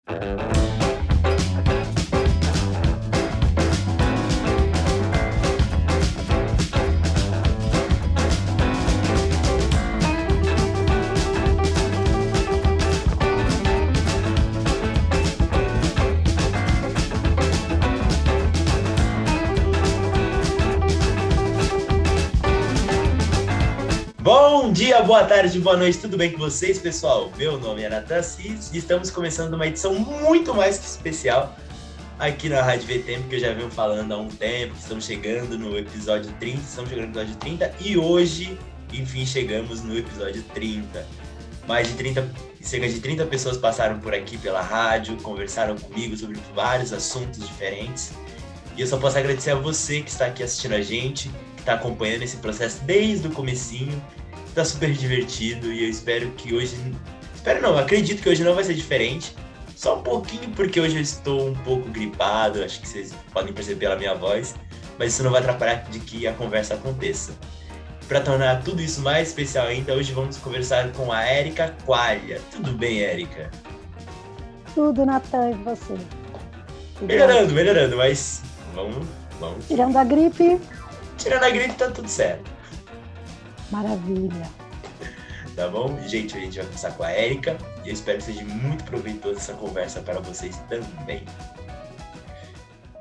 Bom dia, boa tarde, boa noite, tudo bem com vocês, pessoal? Meu nome é Natan Assis e estamos começando uma edição muito mais que especial aqui na Rádio VTempo, que eu já venho falando há um tempo. Estamos chegando no episódio 30, e hoje, enfim, chegamos no episódio 30. Cerca de 30 pessoas passaram por aqui pela rádio, conversaram comigo sobre vários assuntos diferentes. E eu só posso agradecer a você que está aqui assistindo a gente, que está acompanhando esse processo desde o comecinho. Está super divertido e eu espero que hoje... acredito que hoje não vai ser diferente. Só um pouquinho, porque hoje eu estou um pouco gripado, acho que vocês podem perceber pela minha voz, mas isso não vai atrapalhar de que a conversa aconteça. Para tornar tudo isso mais especial ainda, hoje vamos conversar com a Érica Qualha. Tudo bem, Érica? Tudo, Natan, e você? Melhorando, mas vamos... Tirando a gripe? Tirando a gripe, tá tudo certo. Maravilha. Tá bom? Gente, a gente vai começar com a Érica e eu espero que seja muito proveitosa essa conversa para vocês também.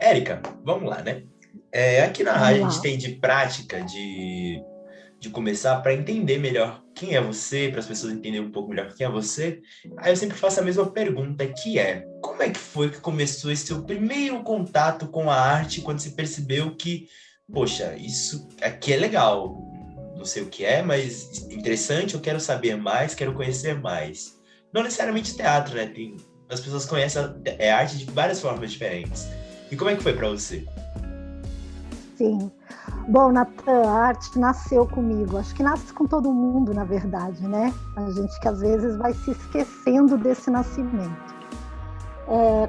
Érica, vamos lá, né? Aqui na rádio a gente tem de prática de começar para entender melhor quem é você, para as pessoas entenderem um pouco melhor quem é você. Aí eu sempre faço a mesma pergunta, que é: como é que foi que começou esse seu primeiro contato com a arte quando você percebeu que, poxa, isso aqui é legal? Não sei o que é, mas interessante, eu quero saber mais, quero conhecer mais. Não necessariamente teatro, né? As pessoas conhecem a arte de várias formas diferentes. E como é que foi para você? Sim. Bom, Natan, a arte nasceu comigo. Acho que nasce com todo mundo, na verdade, né? A gente que às vezes vai se esquecendo desse nascimento.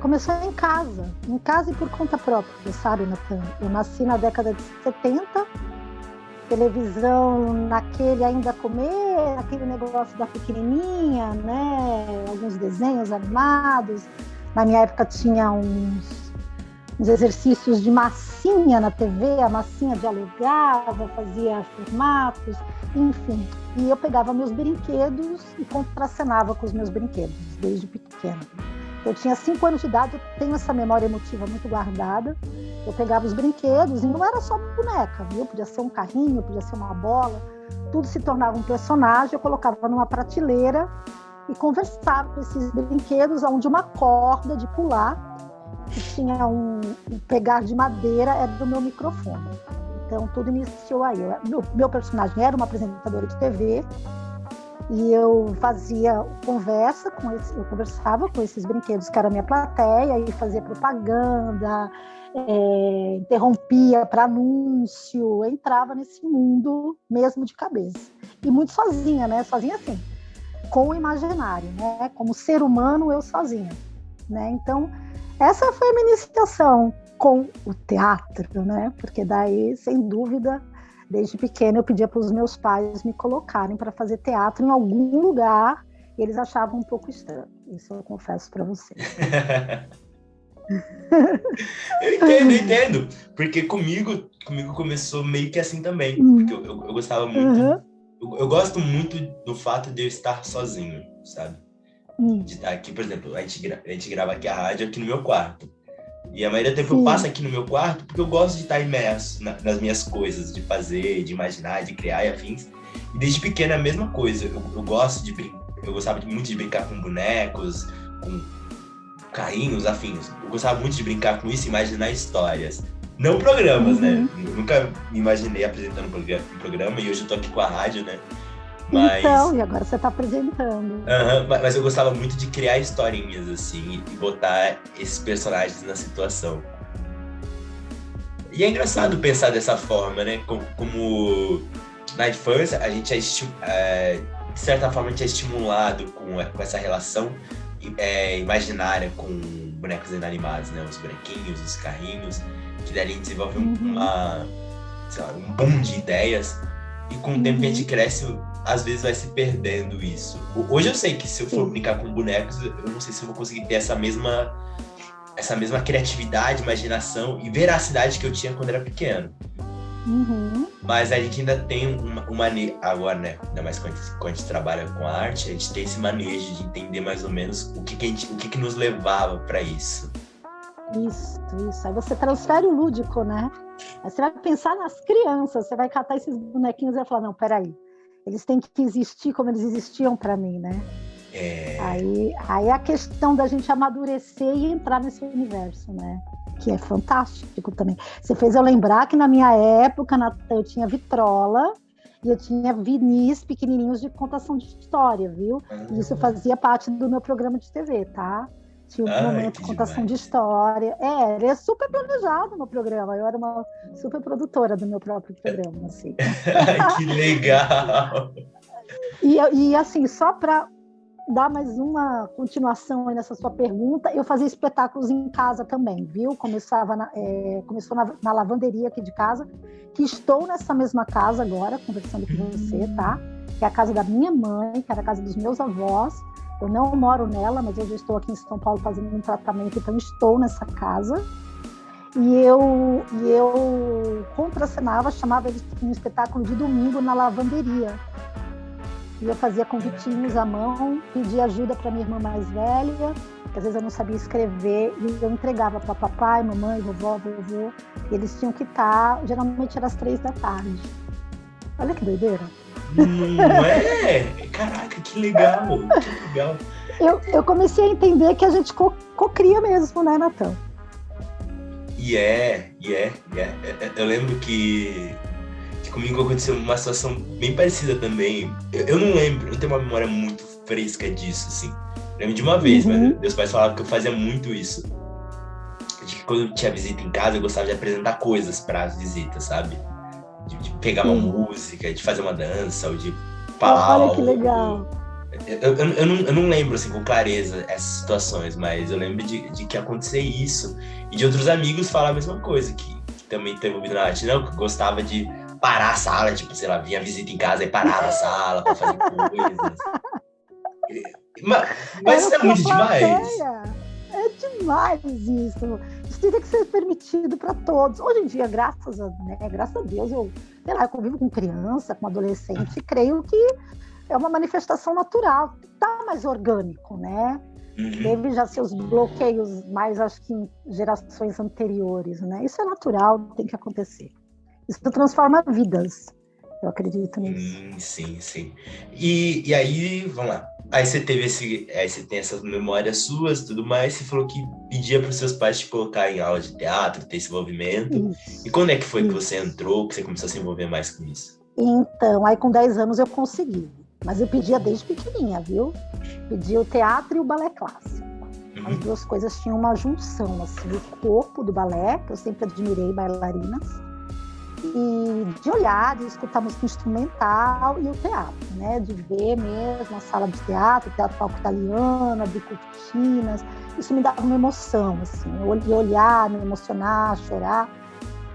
Começou em casa e por conta própria, sabe, Natan? Eu nasci na década de 70, televisão naquele ainda aquele negócio da pequenininha, né? Alguns desenhos animados. Na minha época tinha uns exercícios de massinha na TV, a massinha dialogava, fazia formatos, enfim. E eu pegava meus brinquedos e contracenava com os meus brinquedos, desde pequena. Eu tinha 5 anos de idade, eu tenho essa memória emotiva muito guardada. Eu pegava os brinquedos e não era só boneca, viu? Podia ser um carrinho, podia ser uma bola, tudo se tornava um personagem. Eu colocava numa prateleira e conversava com esses brinquedos, onde uma corda de pular, que tinha um pegar de madeira, era do meu microfone. Então tudo iniciou aí. Meu personagem era uma apresentadora de TV e eu fazia conversa eu conversava com esses brinquedos que era a minha plateia e fazia propaganda, interrompia para anúncio, entrava nesse mundo mesmo de cabeça. E muito sozinha, né? Sozinha assim, com o imaginário, né? Como ser humano, eu sozinha, né? Então, essa foi a minha iniciação com o teatro, né? Porque daí, sem dúvida, desde pequena eu pedia para os meus pais me colocarem para fazer teatro em algum lugar e eles achavam um pouco estranho. Isso eu confesso para você. Eu entendo. Porque comigo começou meio que assim também. Porque eu gostava muito. Eu gosto muito do fato de eu estar sozinho, sabe? De estar aqui, por exemplo, a gente grava aqui a rádio aqui no meu quarto. E a maioria do tempo eu passo aqui no meu quarto porque eu gosto de estar imerso nas minhas coisas, de fazer, de imaginar, de criar e afins. E desde pequena é a mesma coisa. Eu gostava muito de brincar com bonecos, com carrinhos, afins. Eu gostava muito de brincar com isso e imaginar histórias. Não programas, né? Nunca me imaginei apresentando um programa e hoje eu tô aqui com a rádio, né? Então, e agora você tá apresentando. Mas eu gostava muito de criar historinhas, assim, e botar esses personagens na situação. E é engraçado pensar dessa forma, né? Como na infância, a gente de certa forma, a gente é estimulado com essa relação imaginária com bonecos inanimados, né? Os bonequinhos, os carrinhos, que daí a gente desenvolve um boom de ideias. E com o tempo que a gente cresce, às vezes vai se perdendo isso. Hoje eu sei que se eu for brincar com bonecos, eu não sei se eu vou conseguir ter essa mesma criatividade, imaginação e veracidade que eu tinha quando era pequeno. Uhum. Mas a gente ainda tem agora, né? Ainda mais quando a gente trabalha com a arte, a gente tem esse manejo de entender mais ou menos o que nos levava para isso. Isso. Aí você transfere o lúdico, né? Aí você vai pensar nas crianças, você vai catar esses bonequinhos e vai falar, não, peraí, eles têm que existir como eles existiam para mim, né? Aí é a questão da gente amadurecer e entrar nesse universo, né? Que é fantástico também. Você fez eu lembrar que na minha época, eu tinha vitrola e eu tinha vinis pequenininhos de contação de história, viu? E isso fazia parte do meu programa de TV, tá? Tinha um momento de contação de história. Era super planejado no programa. Eu era uma super produtora do meu próprio programa, assim. Que legal! E assim, só para dar mais uma continuação aí nessa sua pergunta, eu fazia espetáculos em casa também, viu? Começou na lavanderia aqui de casa, que estou nessa mesma casa agora, conversando com você, tá? Que é a casa da minha mãe, que era a casa dos meus avós. Eu não moro nela, mas eu já estou aqui em São Paulo fazendo um tratamento, então estou nessa casa. E eu contracenava, chamava eles de um espetáculo de domingo na lavanderia. E eu fazia convitinhos à mão, pedia ajuda para minha irmã mais velha, que às vezes eu não sabia escrever, e eu entregava para papai, mamãe, vovó, vovô, e eles tinham que estar, geralmente era às 3 da tarde. Olha que doideira. Não é? Caraca, que legal, que legal. Eu comecei a entender que a gente cocria mesmo, né, Natan? Eu lembro que comigo aconteceu uma situação bem parecida também. Eu não lembro, eu tenho uma memória muito fresca disso, assim. Eu lembro de uma vez, mas meus pais falavam que eu fazia muito isso. De que quando tinha visita em casa, eu gostava de apresentar coisas para as visitas, sabe? De pegar uma música, de fazer uma dança, ou de falar Olha algo. que legal. Eu não lembro assim com clareza essas situações, mas eu lembro de que acontecia isso e de outros amigos falar a mesma coisa, que também estão envolvidos na arte, não, que gostava de parar a sala, tipo, sei lá, vinha visita em casa e parava a sala pra fazer coisas. Mas isso é muito demais. É demais isso. Isso teria que ser permitido para todos. Hoje em dia, graças a Deus, eu convivo com criança, com adolescente, e creio que é uma manifestação natural, está mais orgânico, né? Teve já seus bloqueios mais, acho que em gerações anteriores, né? Isso é natural, tem que acontecer. Isso transforma vidas, eu acredito nisso. Sim. E aí, vamos lá. Aí você tem essas memórias suas, tudo mais. Você falou que pedia para os seus pais te colocar em aula de teatro, ter esse envolvimento. E quando é que foi que você entrou, que você começou a se envolver mais com isso? Então, aí com 10 anos eu consegui. Mas eu pedia desde pequenininha, viu? Pedia o teatro e o balé clássico. As duas coisas tinham uma junção, assim, o corpo do balé, que eu sempre admirei bailarinas, e de olhar, de escutar música instrumental, e o teatro, né? De ver mesmo a sala de teatro palco italiano, abrir cortinas. Isso me dava uma emoção, assim, eu olhar, me emocionar, chorar,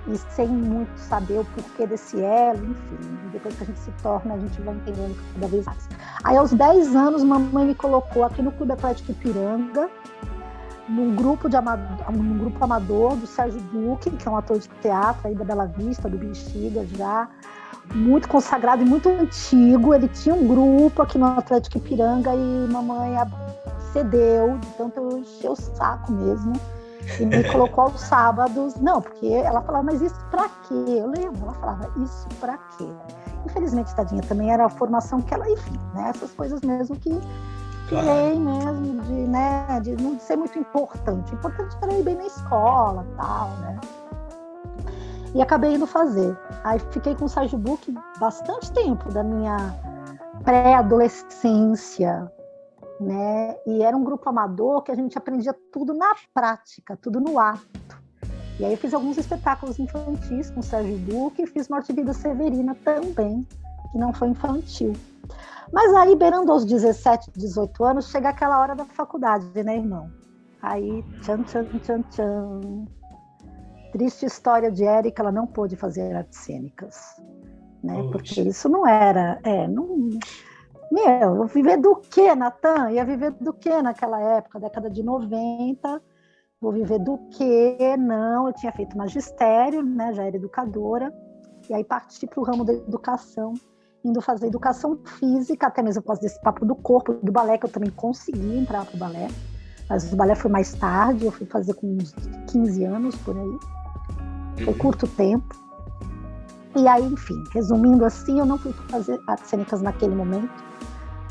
e sem muito saber o porquê desse elo, enfim. Depois que a gente se torna, a gente vai entendendo cada vez mais. Aí, aos 10 anos, mamãe me colocou aqui no Clube Atlético Ipiranga, num grupo amador do Sérgio Duque, que é um ator de teatro aí da Bela Vista, do Bexiga, já muito consagrado e muito antigo. Ele tinha um grupo aqui no Atlético Ipiranga e mamãe cedeu, tanto eu enchi o saco mesmo, e me colocou aos sábados. Não, porque ela falava, mas isso pra quê? Eu lembro, ela falava, isso pra quê? Infelizmente, tadinha, também era a formação que ela, enfim, né, essas coisas mesmo que lei mesmo, de não ser muito importante. O importante era ir bem na escola e tal, né? E acabei indo fazer. Aí fiquei com o Sérgio Buch bastante tempo da minha pré-adolescência, né? E era um grupo amador que a gente aprendia tudo na prática, tudo no ato. E aí eu fiz alguns espetáculos infantis com o Sérgio Buch e fiz Morte e Vida Severina também, que não foi infantil. Mas aí, beirando aos 17, 18 anos, chega aquela hora da faculdade, né, irmão? Aí, tchan. Triste história de Érica, ela não pôde fazer artes cênicas. né? Porque isso não era... Meu, vou viver do quê, Natan? Ia viver do quê naquela época, década de 90? Vou viver do quê? Não, eu tinha feito magistério, né? Já era educadora. E aí parti para o ramo da educação, indo fazer educação física, até mesmo por causa desse papo do corpo, do balé, que eu também consegui entrar para o balé. Mas o balé foi mais tarde, eu fui fazer com uns 15 anos, por aí. Foi curto tempo. E aí, enfim, resumindo assim, eu não fui fazer artes cênicas naquele momento.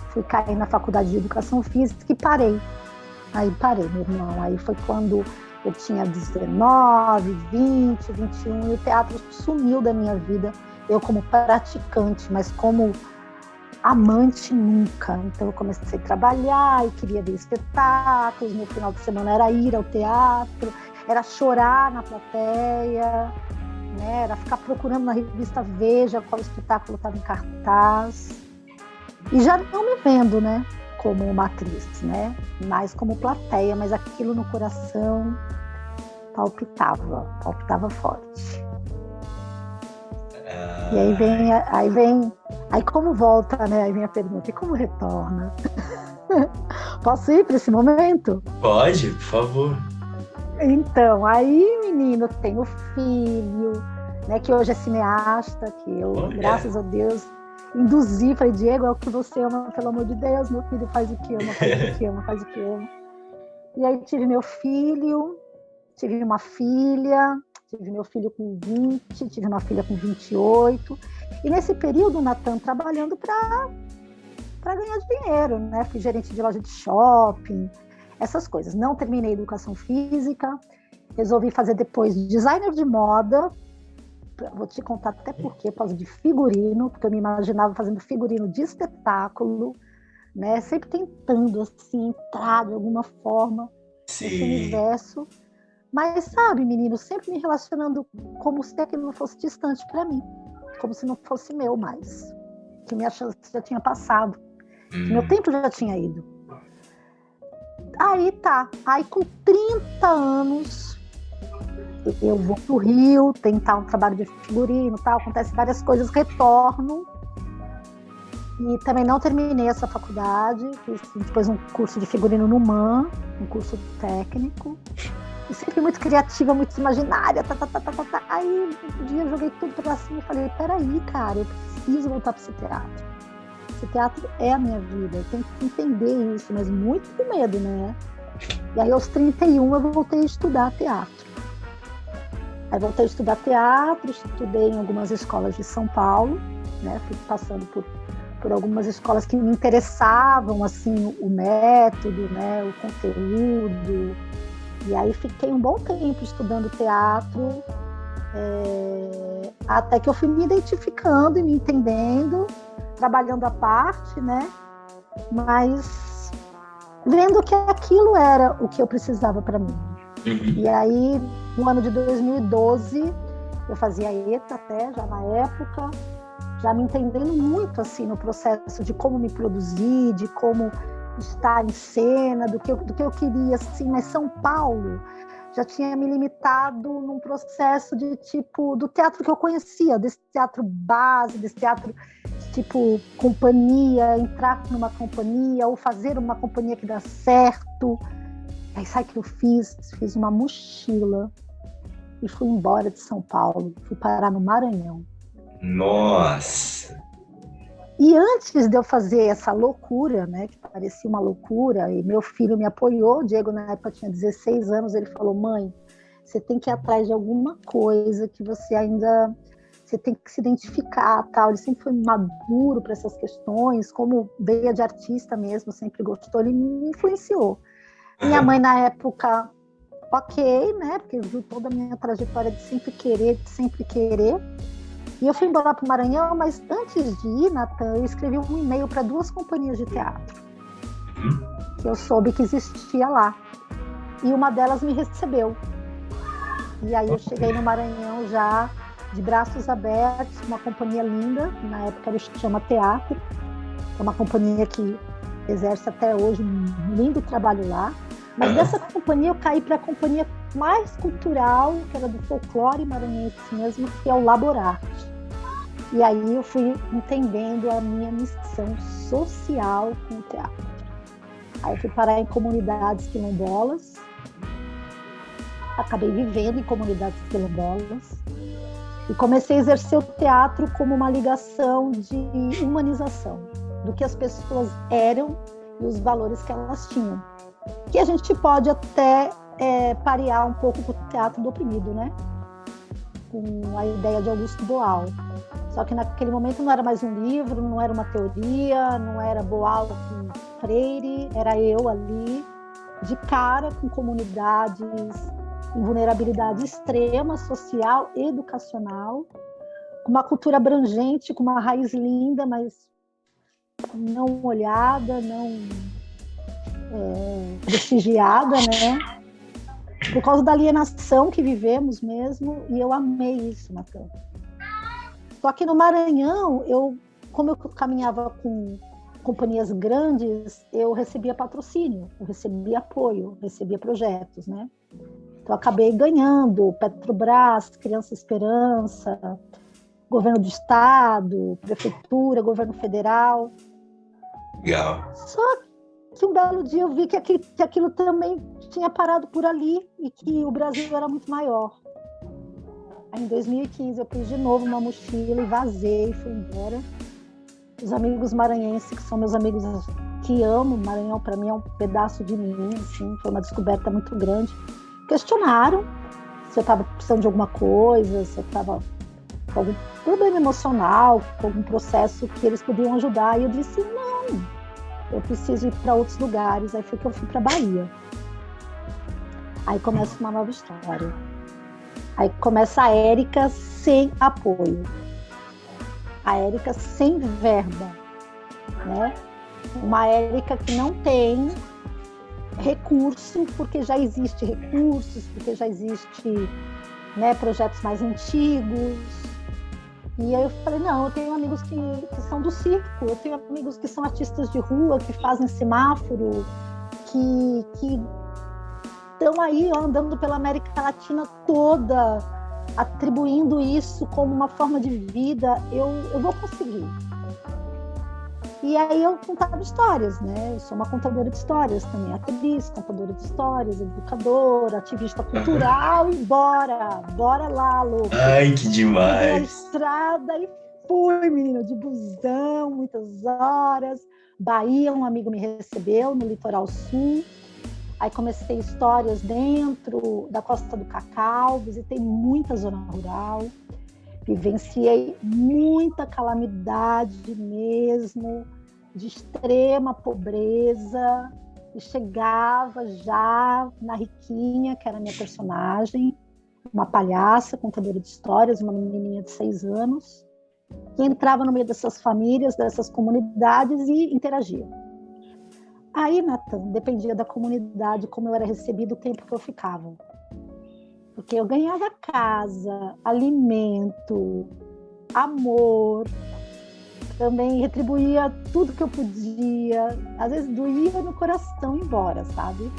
Fui cair na faculdade de educação física e parei. Aí parei, meu irmão. Aí foi quando eu tinha 19, 20, 21 e o teatro sumiu da minha vida. Eu como praticante, mas como amante nunca. Então eu comecei a trabalhar e queria ver espetáculos. Meu final de semana era ir ao teatro, era chorar na plateia, né? Era ficar procurando na revista Veja qual espetáculo estava em cartaz. E já não me vendo, né, como uma atriz, né, mais como plateia, mas aquilo no coração palpitava forte. E aí como volta, né, aí vem a pergunta, e como retorna? Posso ir para esse momento? Pode, por favor. Então, aí, menino, tenho filho, né, que hoje é cineasta, que eu, graças a Deus, induzi, falei, Diego, é o que você ama, pelo amor de Deus, meu filho faz o que ama, faz o que ama, faz o que ama. E aí tive meu filho, tive uma filha, tive meu filho com 20, tive uma filha com 28, e nesse período, Natan, trabalhando para ganhar dinheiro, né? Fui gerente de loja de shopping, essas coisas. Não terminei educação física, resolvi fazer depois designer de moda. Vou te contar até por causa de figurino, porque eu me imaginava fazendo figurino de espetáculo, né? Sempre tentando, assim, entrar de alguma forma nesse universo. Mas, sabe, menino, sempre me relacionando como se aquilo não fosse distante para mim, como se não fosse meu mais, que minha chance já tinha passado, que meu tempo já tinha ido. Aí com 30 anos, eu vou pro Rio tentar um trabalho de figurino, tal, acontece várias coisas, retorno e também não terminei essa faculdade, fiz depois um curso de figurino no MAN, um curso técnico, e sempre muito criativa, muito imaginária, Aí um dia eu joguei tudo pra cima e falei, peraí, cara, eu preciso voltar para esse teatro. Esse teatro é a minha vida, eu tenho que entender isso, mas muito com medo, né? E aí aos 31 eu voltei a estudar teatro. Aí voltei a estudar teatro, estudei em algumas escolas de São Paulo, né? Fui passando por algumas escolas que me interessavam, assim, o método, né? O conteúdo. E aí fiquei um bom tempo estudando teatro, até que eu fui me identificando e me entendendo, trabalhando à parte, né? Mas vendo que aquilo era o que eu precisava para mim. E aí, no ano de 2012, eu fazia ETA até, já na época, já me entendendo muito assim no processo de como me produzir, de como estar em cena, do que eu queria, assim, mas São Paulo já tinha me limitado num processo de tipo, do teatro que eu conhecia, desse teatro base, desse teatro tipo companhia, entrar numa companhia ou fazer uma companhia que dá certo. Aí sabe o que eu fiz uma mochila e fui embora de São Paulo, fui parar no Maranhão. Nossa! E antes de eu fazer essa loucura, né, que parecia uma loucura, e meu filho me apoiou, o Diego na época tinha 16 anos, ele falou, mãe, você tem que ir atrás de alguma coisa que você tem que se identificar, tal. Ele sempre foi maduro para essas questões, como veia de artista mesmo, sempre gostou, ele me influenciou. Minha mãe na época, ok, né, porque viu toda a minha trajetória de sempre querer, e eu fui embora para o Maranhão, mas antes de ir, Natan, eu escrevi um e-mail para 2 companhias de teatro, que eu soube que existia lá. E uma delas me recebeu. E aí eu cheguei no Maranhão já de braços abertos, uma companhia linda, na época era o Chama Teatro, é uma companhia que exerce até hoje um lindo trabalho lá. Mas dessa companhia eu caí para a companhia mais cultural, que era do folclore maranhense mesmo, que é o Laborarte. E aí eu fui entendendo a minha missão social com o teatro. Aí eu fui parar em comunidades quilombolas, acabei vivendo em comunidades quilombolas e comecei a exercer o teatro como uma ligação de humanização do que as pessoas eram e os valores que elas tinham. Que a gente pode até parear um pouco com o teatro do oprimido, né? Com a ideia de Augusto Boal. Só que naquele momento não era mais um livro, não era uma teoria, não era Boal com Freire, era eu ali, de cara com comunidades em vulnerabilidade extrema, social, educacional, com uma cultura abrangente, com uma raiz linda, mas não olhada, não prestigiada, né? Por causa da alienação que vivemos mesmo, e eu amei isso, Natan. Só que no Maranhão, como eu caminhava com companhias grandes, eu recebia patrocínio, eu recebia apoio, recebia projetos, né? Então, acabei ganhando Petrobras, Criança Esperança, governo do estado, prefeitura, governo federal. Legal. Só que um belo dia eu vi que aquilo também tinha parado por ali e que o Brasil era muito maior. Aí, em 2015, eu pus de novo uma mochila e vazei, fui embora. Os amigos maranhenses, que são meus amigos que amo, Maranhão para mim é um pedaço de mim, assim, foi uma descoberta muito grande. Questionaram se eu estava precisando de alguma coisa, se eu estava com algum problema emocional, com algum processo que eles podiam ajudar. E eu disse, não, eu preciso ir para outros lugares. Aí foi que eu fui para Bahia. Aí começa uma nova história. Aí começa a Érica sem apoio. A Érica sem verba, né? Uma Érica que não tem recurso, porque já existe recursos, porque já existe, né, projetos mais antigos. E aí eu falei, não, eu tenho amigos que são do circo, eu tenho amigos que são artistas de rua, que fazem semáforo, que estão aí ó, andando pela América Latina toda, atribuindo isso como uma forma de vida, eu vou conseguir. E aí eu contava histórias, né? Eu sou uma contadora de histórias também, atriz, contadora de histórias, educadora, ativista cultural, e bora lá, louco. Ai, que demais. Peguei a estrada e fui, menina, de busão, muitas horas. Bahia, um amigo me recebeu no litoral sul. Aí comecei histórias dentro da Costa do Cacau, visitei muita zona rural, vivenciei muita calamidade mesmo, de extrema pobreza, e chegava já na Riquinha, que era a minha personagem, uma palhaça, contadora de histórias, uma menininha de 6 anos, que entrava no meio dessas famílias, dessas comunidades e interagia. Aí, Natan, dependia da comunidade, como eu era recebida, o tempo que eu ficava. Porque eu ganhava casa, alimento, amor, também retribuía tudo que eu podia. Às vezes doía no coração ir embora, sabe?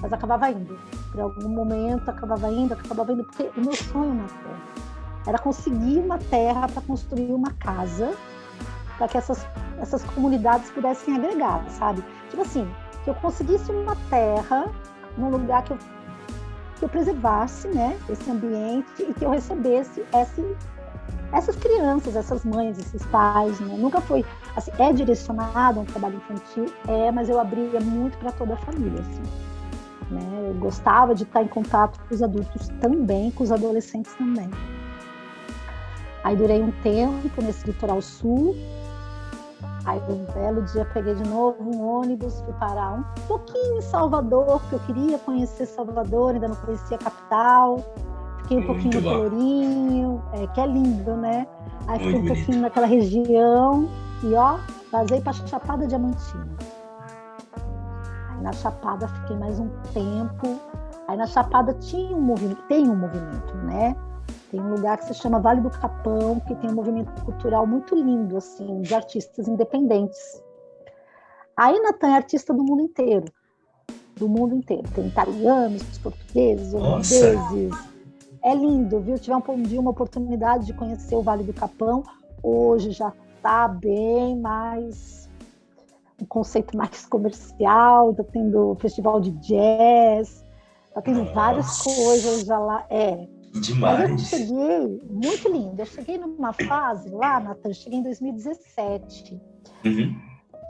Mas acabava indo. Por algum momento acabava indo, porque o meu sonho, Natan, era conseguir uma terra para construir uma casa, para que essas comunidades pudessem agregar, sabe? Tipo assim, que eu conseguisse uma terra num lugar que eu preservasse, né, esse ambiente e que eu recebesse essas crianças, essas mães, esses pais, né? Nunca foi, assim, é direcionado a um trabalho infantil, mas eu abria muito para toda a família, assim, né? Eu gostava de estar em contato com os adultos também, com os adolescentes também. Aí durei um tempo nesse litoral sul. Aí um belo dia peguei de novo um ônibus, fui parar um pouquinho em Salvador, porque eu queria conhecer Salvador, ainda não conhecia a capital. Fiquei um pouquinho no Pelourinho, que é lindo, né? Aí fiquei um pouquinho naquela região e ó, vazei para Chapada Diamantina. Aí na Chapada fiquei mais um tempo. Aí na Chapada tem um movimento, né? Tem um lugar que se chama Vale do Capão, que tem um movimento cultural muito lindo, assim, de artistas independentes. Aí, Natan é artista do mundo inteiro. Tem italianos, portugueses, holandeses, É lindo, viu? Tive um dia uma oportunidade de conhecer o Vale do Capão. Hoje já está bem mais um conceito mais comercial, está tendo festival de jazz, está tendo várias coisas já lá. Mas eu Demais. cheguei, muito lindo, eu cheguei numa fase lá, Nathan, eu cheguei em 2017,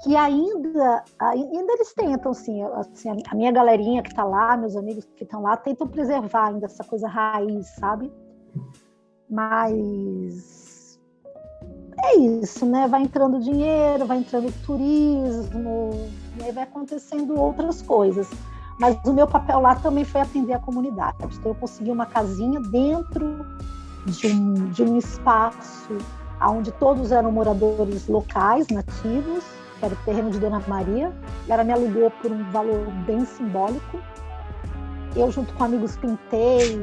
que ainda eles tentam, assim, a minha galerinha que está lá, meus amigos que estão lá, tentam preservar ainda essa coisa raiz, sabe? Mas é isso, né? Vai entrando dinheiro, vai entrando turismo, e aí vai acontecendo outras coisas. Mas o meu papel lá também foi atender a comunidade. Então eu consegui uma casinha dentro de um espaço onde todos eram moradores locais, nativos, que era o terreno de Dona Maria. Ela me alugou por um valor bem simbólico. Eu, junto com amigos, pintei,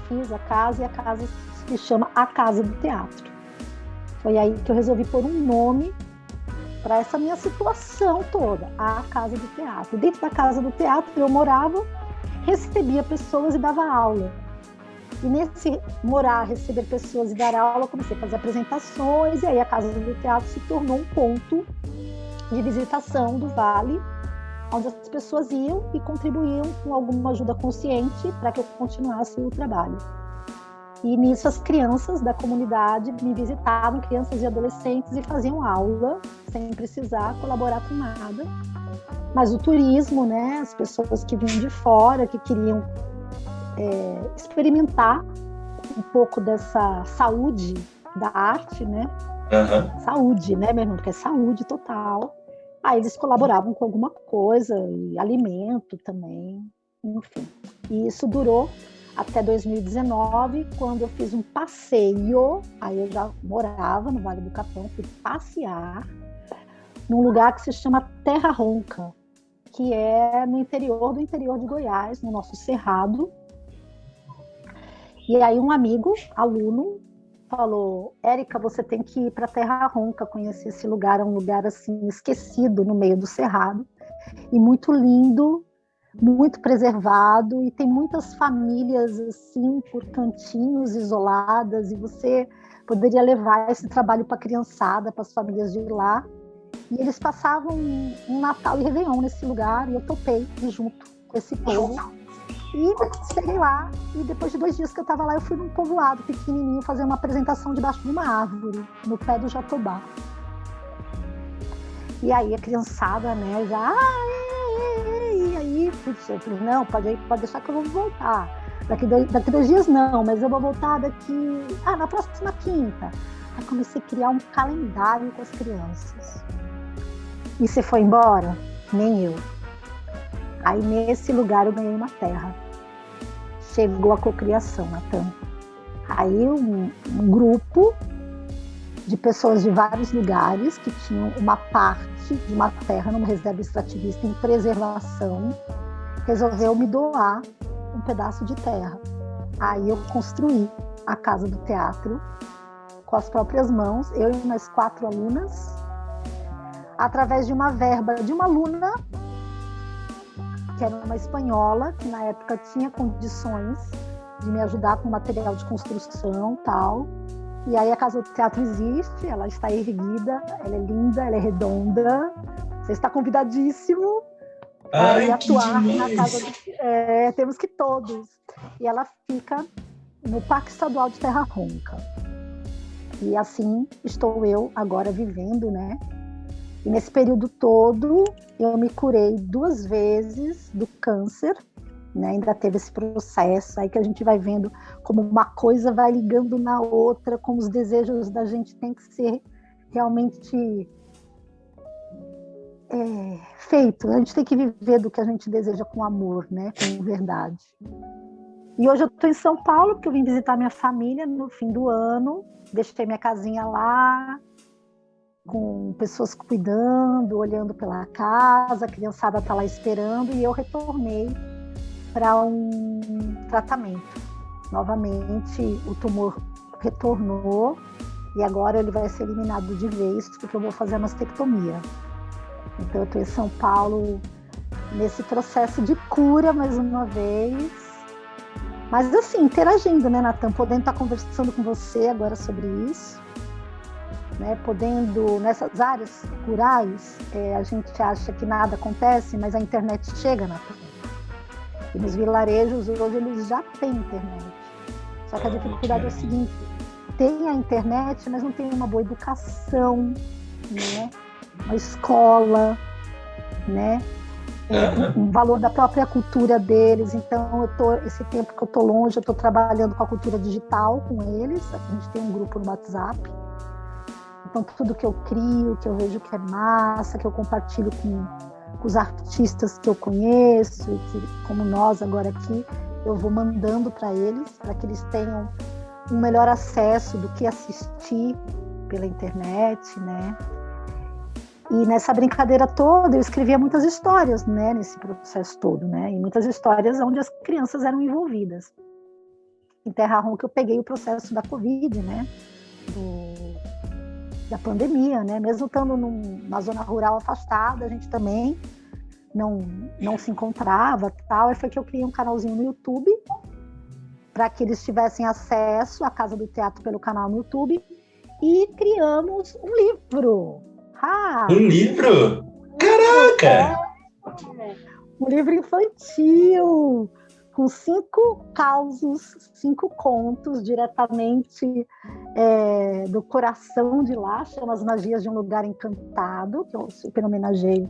fiz a casa, e a casa se chama A Casa do Teatro. Foi aí que eu resolvi pôr um nome para essa minha situação toda, a Casa do Teatro. Dentro da Casa do Teatro eu morava, recebia pessoas e dava aula. E nesse morar, receber pessoas e dar aula, eu comecei a fazer apresentações, e aí a Casa do Teatro se tornou um ponto de visitação do Vale, onde as pessoas iam e contribuíam com alguma ajuda consciente para que eu continuasse o trabalho. E nisso as crianças da comunidade me visitavam, crianças e adolescentes, e faziam aula, sem precisar colaborar com nada. Mas o turismo, né, as pessoas que vinham de fora, que queriam experimentar um pouco dessa saúde da arte, né? Saúde, né, meu irmão? Porque é saúde total. Aí eles colaboravam com alguma coisa, e alimento também, enfim. E isso durou até 2019, quando eu fiz um passeio. Aí eu já morava no Vale do Capão, fui passear num lugar que se chama Terra Ronca, que é no interior do interior de Goiás, no nosso cerrado. E aí um amigo, aluno, falou: Érica, você tem que ir para Terra Ronca, conhecer esse lugar. É um lugar assim esquecido no meio do cerrado e muito lindo, muito preservado, e tem muitas famílias assim por cantinhos isoladas, e você poderia levar esse trabalho para a criançada, para as famílias de lá. E eles passavam um Natal e Réveillon nesse lugar, e eu topei ir junto com esse povo. E cheguei lá, e depois de 2 dias que eu estava lá, eu fui num povoado pequenininho fazer uma apresentação debaixo de uma árvore, no pé do jatobá. E aí a criançada, né, já... E aí, putz, eu falei, não, pode deixar que eu vou voltar. Daqui 2 dias não, mas eu vou voltar na próxima quinta. Aí comecei a criar um calendário com as crianças. E você foi embora? Nem eu. Aí nesse lugar eu ganhei uma terra. Chegou a cocriação, Natan. Aí um grupo de pessoas de vários lugares que tinham uma parte de uma terra numa reserva extrativista em preservação, resolveu me doar um pedaço de terra. Aí eu construí a Casa do Teatro com as próprias mãos, eu e mais 4 alunas, através de uma verba de uma aluna, que era uma espanhola, que na época tinha condições de me ajudar com material de construção e tal. E aí a Casa do Teatro existe, ela está erguida, ela é linda, ela é redonda. Você está convidadíssimo para ir atuar na Casa do Teatro. Temos que todos. E ela fica no Parque Estadual de Terra Ronca. E assim estou eu agora vivendo, né? E nesse período todo eu me curei 2 vezes do câncer, né? Ainda teve esse processo aí que a gente vai vendo como uma coisa vai ligando na outra, como os desejos da gente tem que ser realmente feito. A gente tem que viver do que a gente deseja com amor, né? Com verdade. E hoje eu estou em São Paulo, porque eu vim visitar minha família no fim do ano, deixei minha casinha lá, com pessoas cuidando, olhando pela casa, a criançada está lá esperando, e eu retornei para um tratamento. Novamente o tumor retornou e agora ele vai ser eliminado de vez, porque eu vou fazer a mastectomia. Então eu estou em São Paulo nesse processo de cura mais uma vez, Mas assim, interagindo, né, Natan? Podendo estar conversando com você agora sobre isso, né? Podendo, nessas áreas rurais, a gente acha que nada acontece, mas a internet chega, Natan. E nos vilarejos, hoje, eles já têm internet. Só que a dificuldade é o seguinte, tem a internet, mas não tem uma boa educação, né? Uma escola, né? Um valor da própria cultura deles. Então, esse tempo que eu estou longe, eu estou trabalhando com a cultura digital com eles. A gente tem um grupo no WhatsApp. Então, tudo que eu crio, que eu vejo que é massa, que eu compartilho com os artistas que eu conheço, que, como nós agora aqui, eu vou mandando para eles, para que eles tenham um melhor acesso do que assistir pela internet, né? E nessa brincadeira toda, eu escrevia muitas histórias, né, nesse processo todo, né? E muitas histórias onde as crianças eram envolvidas. Em Terra Ronca, eu peguei o processo da Covid, né? Da pandemia, né? Mesmo estando numa zona rural afastada, a gente também não se encontrava, tal. E foi que eu criei um canalzinho no YouTube para que eles tivessem acesso à Casa do Teatro pelo canal no YouTube e criamos um livro. Um livro? Caraca! Um livro infantil, com 5 causos, 5 contos diretamente do coração de lá, chama As Magias de um Lugar Encantado, que eu super homenageei.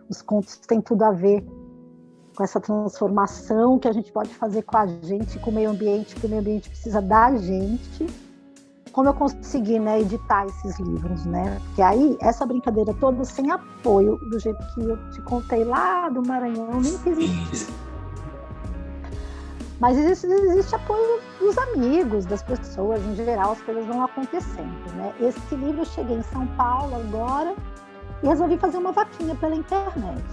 Os contos têm tudo a ver com essa transformação que a gente pode fazer com a gente, com o meio ambiente, que o meio ambiente precisa da gente. Como eu consegui, né, editar esses livros, né? Porque aí, essa brincadeira toda sem apoio, do jeito que eu te contei lá do Maranhão, nem existe. Mas existe apoio dos amigos, das pessoas, em geral, as coisas vão acontecendo, né? Esse livro eu cheguei em São Paulo agora e resolvi fazer uma vaquinha pela internet.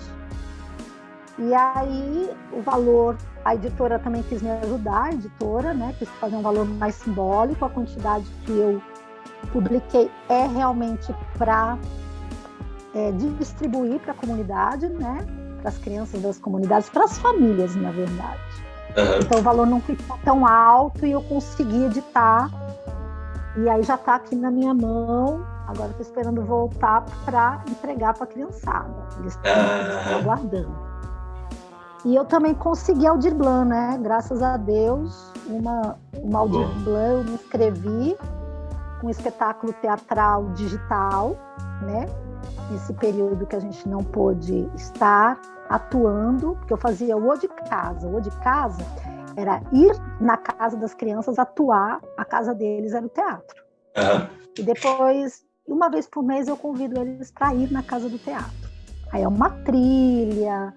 E aí, o valor, a editora também quis me ajudar, a editora, né, quis fazer um valor mais simbólico, a quantidade que eu publiquei é realmente para distribuir para a comunidade, né, para as crianças das comunidades, para as famílias, na verdade. Então, o valor não ficou tão alto e eu consegui editar, e aí já está aqui na minha mão, agora estou esperando voltar para entregar para a criançada, eles estão aguardando. E eu também consegui Aldir Blanc, né? Graças a Deus, uma Aldir Blanc, eu me inscrevi com um espetáculo teatral digital, né? Nesse período que a gente não pôde estar atuando, porque eu fazia o de casa. O de casa era ir na casa das crianças atuar, a casa deles era o teatro. E depois, uma vez por mês, eu convido eles para ir na casa do teatro. Aí é uma trilha,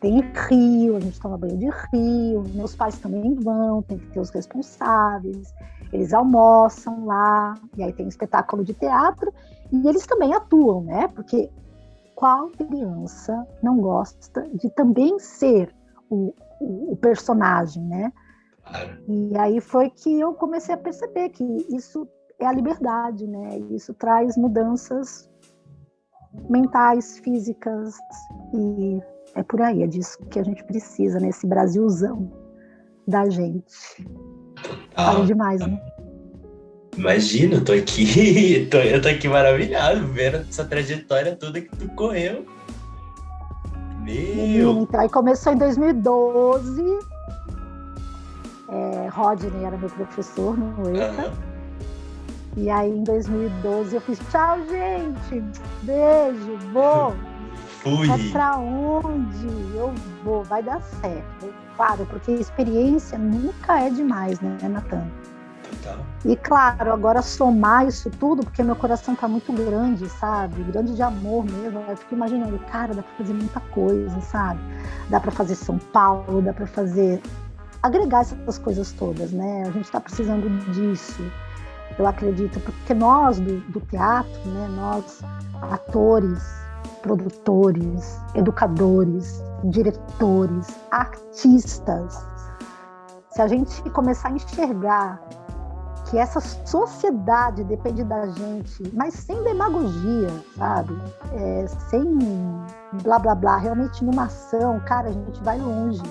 tem rio, a gente toma banho de rio, meus pais também vão, tem que ter os responsáveis, eles almoçam lá, e aí tem um espetáculo de teatro, e eles também atuam, né? Porque qual criança não gosta de também ser o personagem, né? E aí foi que eu comecei a perceber que isso é a liberdade, né? Isso traz mudanças mentais, físicas, e é por aí, é disso que a gente precisa nesse Brasilzão da gente. Falei demais, né? Imagina, eu tô aqui, eu tô aqui maravilhado, vendo essa trajetória toda que tu correu. Então, aí começou em 2012, Rodney era meu professor no ETA, e aí em 2012 eu fiz, tchau gente, beijo, vou. Fui. É pra onde eu vou, vai dar certo. Claro, porque experiência nunca é demais, né, Natan? Total. E claro, agora somar isso tudo, porque meu coração tá muito grande, sabe? Grande de amor mesmo. Eu fico imaginando, cara, dá pra fazer muita coisa, sabe? Dá pra fazer São Paulo, dá pra fazer... agregar essas coisas todas, né? A gente tá precisando disso, eu acredito, porque nós do teatro, né, nós atores, produtores, educadores, diretores, artistas, se a gente começar a enxergar que essa sociedade depende da gente, mas sem demagogia, sabe? Sem blá blá blá, realmente numa ação, cara, a gente vai longe.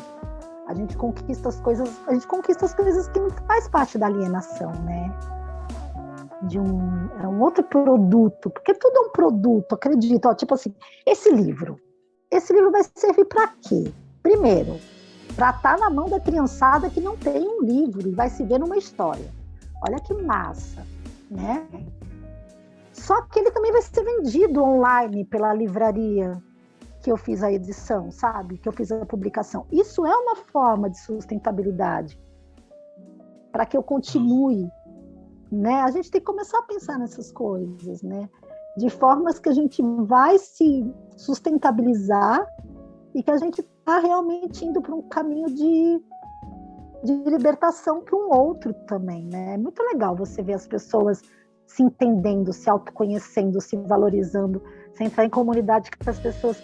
A gente conquista as coisas que não faz parte da alienação, né? É um outro produto, porque tudo é um produto, acredito. Ó, tipo assim, esse livro vai servir para quê? Primeiro, para estar na mão da criançada que não tem um livro e vai se ver numa história. Olha que massa, né? Só que ele também vai ser vendido online pela livraria que eu fiz a edição, sabe? Que eu fiz a publicação. Isso é uma forma de sustentabilidade para que eu continue, né? A gente tem que começar a pensar nessas coisas, né? De formas que a gente vai se sustentabilizar e que a gente está realmente indo para um caminho de libertação para um outro também, né? É muito legal você ver as pessoas se entendendo, se autoconhecendo, se valorizando, sem entrar em comunidade que as pessoas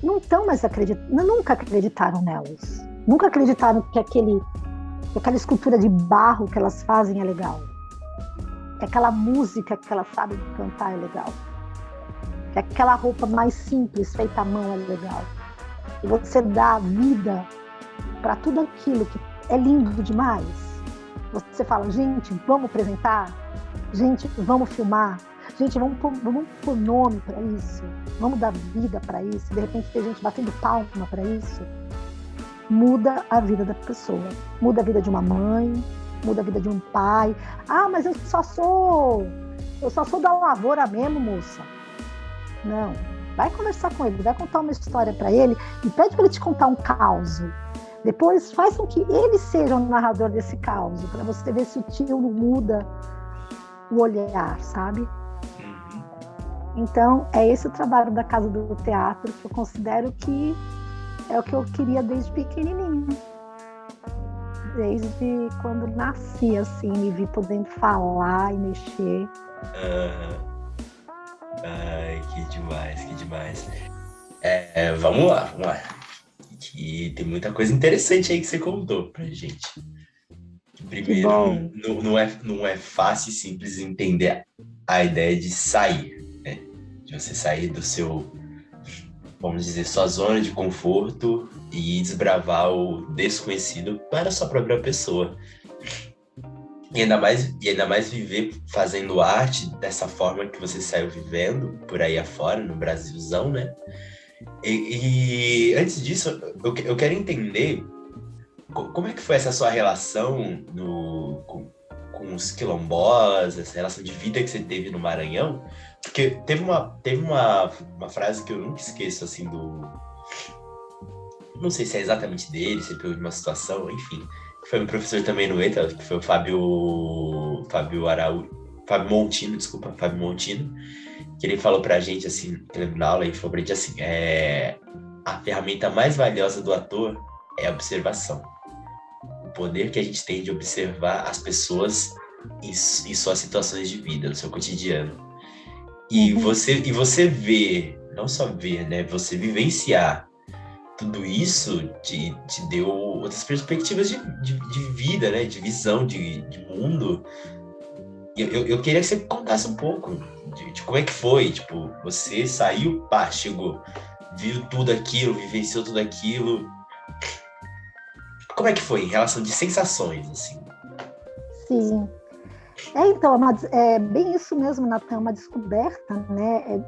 não estão mais acreditando, nunca acreditaram nelas. Nunca acreditaram que aquela escultura de barro que elas fazem é legal. Que aquela música que elas sabem cantar é legal. Que aquela roupa mais simples, feita à mão, é legal. E você dá vida para tudo aquilo que é lindo demais. Você fala, gente, vamos apresentar? Gente, vamos filmar? Gente, vamos pôr nome para isso? Vamos dar vida para isso? De repente tem gente batendo palma para isso? Muda a vida da pessoa. Muda a vida de uma mãe, muda a vida de um pai. Ah, mas eu só sou da lavoura mesmo, moça. Não. Vai conversar com ele, vai contar uma história para ele e pede para ele te contar um caos. Depois faz com que ele seja o narrador desse caos, para você ver se o tio não muda o olhar, sabe? Então, é esse o trabalho da Casa do Teatro, que eu considero que é o que eu queria desde pequenininho. Desde quando nasci, assim, me vi podendo falar e mexer. Ai, que demais. Vamos lá. Que tem muita coisa interessante aí que você contou pra gente. Primeiro, não é fácil e simples entender a ideia de sair, né? De você sair do seu, vamos dizer, sua zona de conforto e desbravar o desconhecido para a sua própria pessoa. E ainda mais viver fazendo arte dessa forma que você saiu vivendo por aí afora, no Brasilzão, né? E antes disso, eu quero entender como é que foi essa sua relação com os quilombolas, essa relação de vida que você teve no Maranhão, porque teve uma frase que eu nunca esqueço, assim, não sei se é exatamente dele, se ele pegou de uma situação, enfim, que foi um professor também no ETA, que foi o Fábio Montino, que ele falou pra gente, assim, na aula, ele falou pra gente assim, a ferramenta mais valiosa do ator é a observação. O poder que a gente tem de observar as pessoas em suas situações de vida, no seu cotidiano. E você ver, não só ver, né? Você vivenciar tudo isso te deu outras perspectivas de vida, né? De visão, de mundo. Eu queria que você contasse um pouco de como é que foi. Tipo, você saiu, chegou, viu tudo aquilo, vivenciou tudo aquilo. Como é que foi em relação de sensações, assim? Sim. Então, é bem isso mesmo, Natan, uma descoberta, né?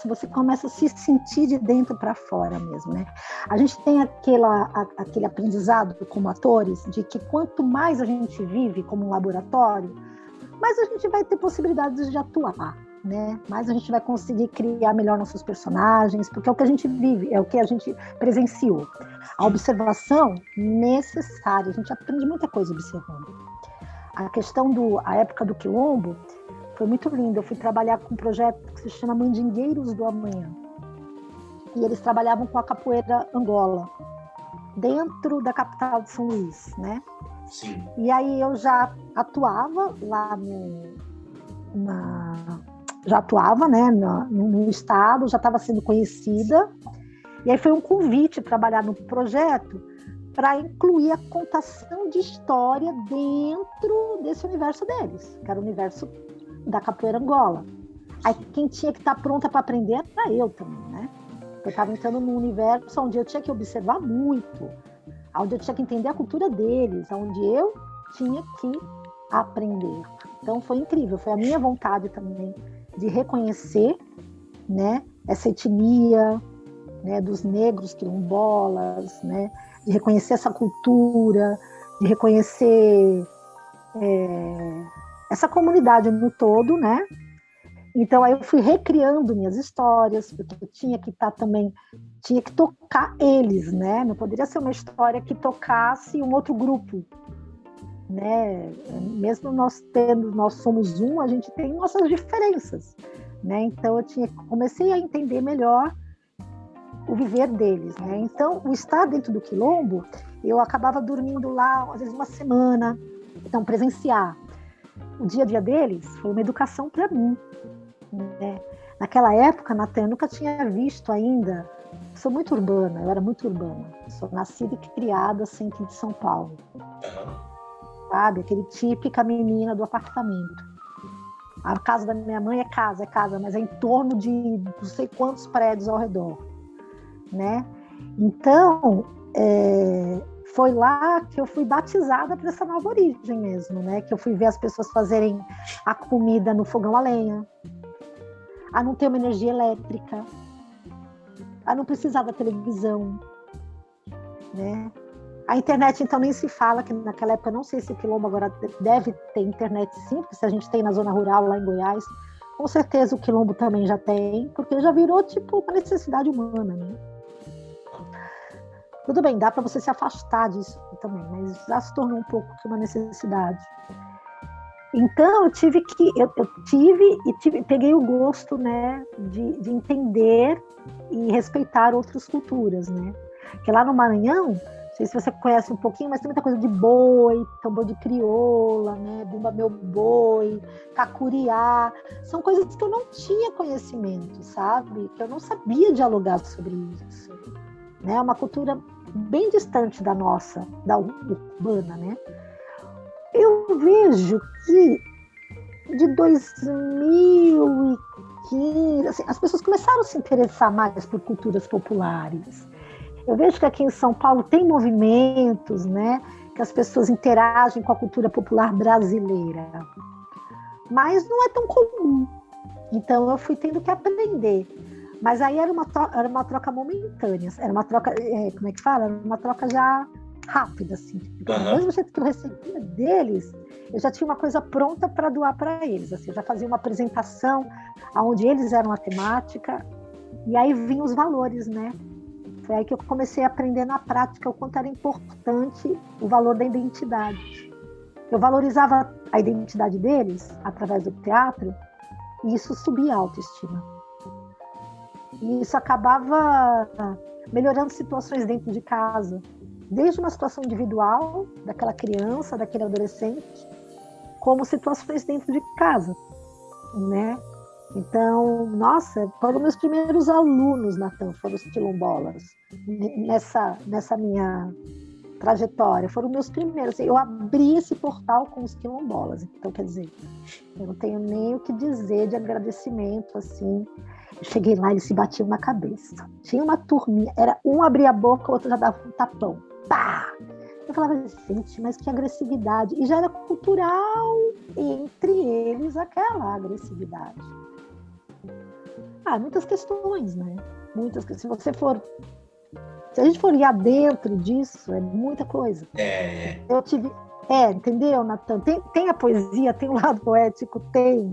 Você começa a se sentir de dentro para fora mesmo, né? A gente tem aquele aprendizado como atores de que quanto mais a gente vive como um laboratório, mais a gente vai ter possibilidades de atuar, né? Mais a gente vai conseguir criar melhor nossos personagens, porque é o que a gente vive, é o que a gente presenciou. A observação necessária, a gente aprende muita coisa observando. A questão a época do Quilombo foi muito linda. Eu fui trabalhar com um projeto que se chama Mandingueiros do Amanhã. E eles trabalhavam com a capoeira Angola, dentro da capital de São Luís, né? Sim. E aí eu já atuava lá já atuava, né, no estado, já estava sendo conhecida. E aí foi um convite trabalhar no projeto para incluir a contação de história dentro desse universo deles, que era o universo da capoeira Angola. Aí quem tinha que estar pronta para aprender era eu também, né? Eu estava entrando num universo onde eu tinha que observar muito onde eu tinha que entender a cultura deles, onde eu tinha que aprender. Então foi incrível, foi a minha vontade também de reconhecer, né, essa etnia, né, dos negros quilombolas, né, de reconhecer essa cultura, de reconhecer essa comunidade no todo, né? Então aí eu fui recriando minhas histórias, porque eu tinha que estar também, tinha que tocar eles, né? Não poderia ser uma história que tocasse um outro grupo, né? Mesmo nós somos um, a gente tem nossas diferenças, né? Então eu comecei a entender melhor o viver deles, né? Então o estar dentro do quilombo, eu acabava dormindo lá às vezes uma semana, então presenciar o dia a dia deles foi uma educação para mim, né? Naquela época, Natan, eu nunca tinha visto ainda. Sou muito urbana, eu era muito urbana. Sou nascida e criada centro de São Paulo. Sabe? Aquele típica menina do apartamento. A casa da minha mãe é casa, mas é em torno de não sei quantos prédios ao redor, né? Então, foi lá que eu fui batizada por essa nova origem mesmo, né? Que eu fui ver as pessoas fazerem a comida no fogão a lenha, a não ter uma energia elétrica, a não precisar da televisão, né? A internet, então, nem se fala, que naquela época, não sei se o quilombo agora deve ter internet sim, porque se a gente tem na zona rural, lá em Goiás, com certeza o quilombo também já tem, porque já virou, tipo, uma necessidade humana, né? Tudo bem, dá para você se afastar disso também, mas já se tornou um pouco que uma necessidade. Então, eu peguei o gosto, né, de entender e respeitar outras culturas, né? Porque lá no Maranhão, não sei se você conhece um pouquinho, mas tem muita coisa de boi, tambor de crioula, né, bumba meu boi, cacuriá. São coisas que eu não tinha conhecimento, sabe? Que eu não sabia dialogar sobre isso. É uma cultura bem distante da nossa, da urbana, né? Eu vejo que de 2015, assim, as pessoas começaram a se interessar mais por culturas populares. Eu vejo que aqui em São Paulo tem movimentos, né, que as pessoas interagem com a cultura popular brasileira, mas não é tão comum. Então eu fui tendo que aprender. Mas aí era uma troca momentânea, era uma troca, como é que fala? Era uma troca já rápida, assim. Do mesmo jeito que eu recebia deles, eu já tinha uma coisa pronta para doar para eles. Assim, eu já fazia uma apresentação onde eles eram a temática, e aí vinham os valores, né? Foi aí que eu comecei a aprender na prática o quanto era importante o valor da identidade. Eu valorizava a identidade deles através do teatro, e isso subia a autoestima. E isso acabava melhorando situações dentro de casa, desde uma situação individual, daquela criança, daquele adolescente, como situações dentro de casa, né? Então, nossa, foram meus primeiros alunos, Natan, foram os quilombolas, nessa minha trajetória, foram meus primeiros. Eu abri esse portal com os quilombolas, então, quer dizer, eu não tenho nem o que dizer de agradecimento, assim. Eu cheguei lá, eles se batiam na cabeça. Tinha uma turminha, era um abria a boca, o outro já dava um tapão. Pá! Eu falava, gente, mas que agressividade. E já era cultural entre eles aquela agressividade. Muitas questões, né? Muitas questões. Se a gente for ir adentro disso, é muita coisa. Eu tive... entendeu, Natan? Tem a poesia, tem o lado poético, tem...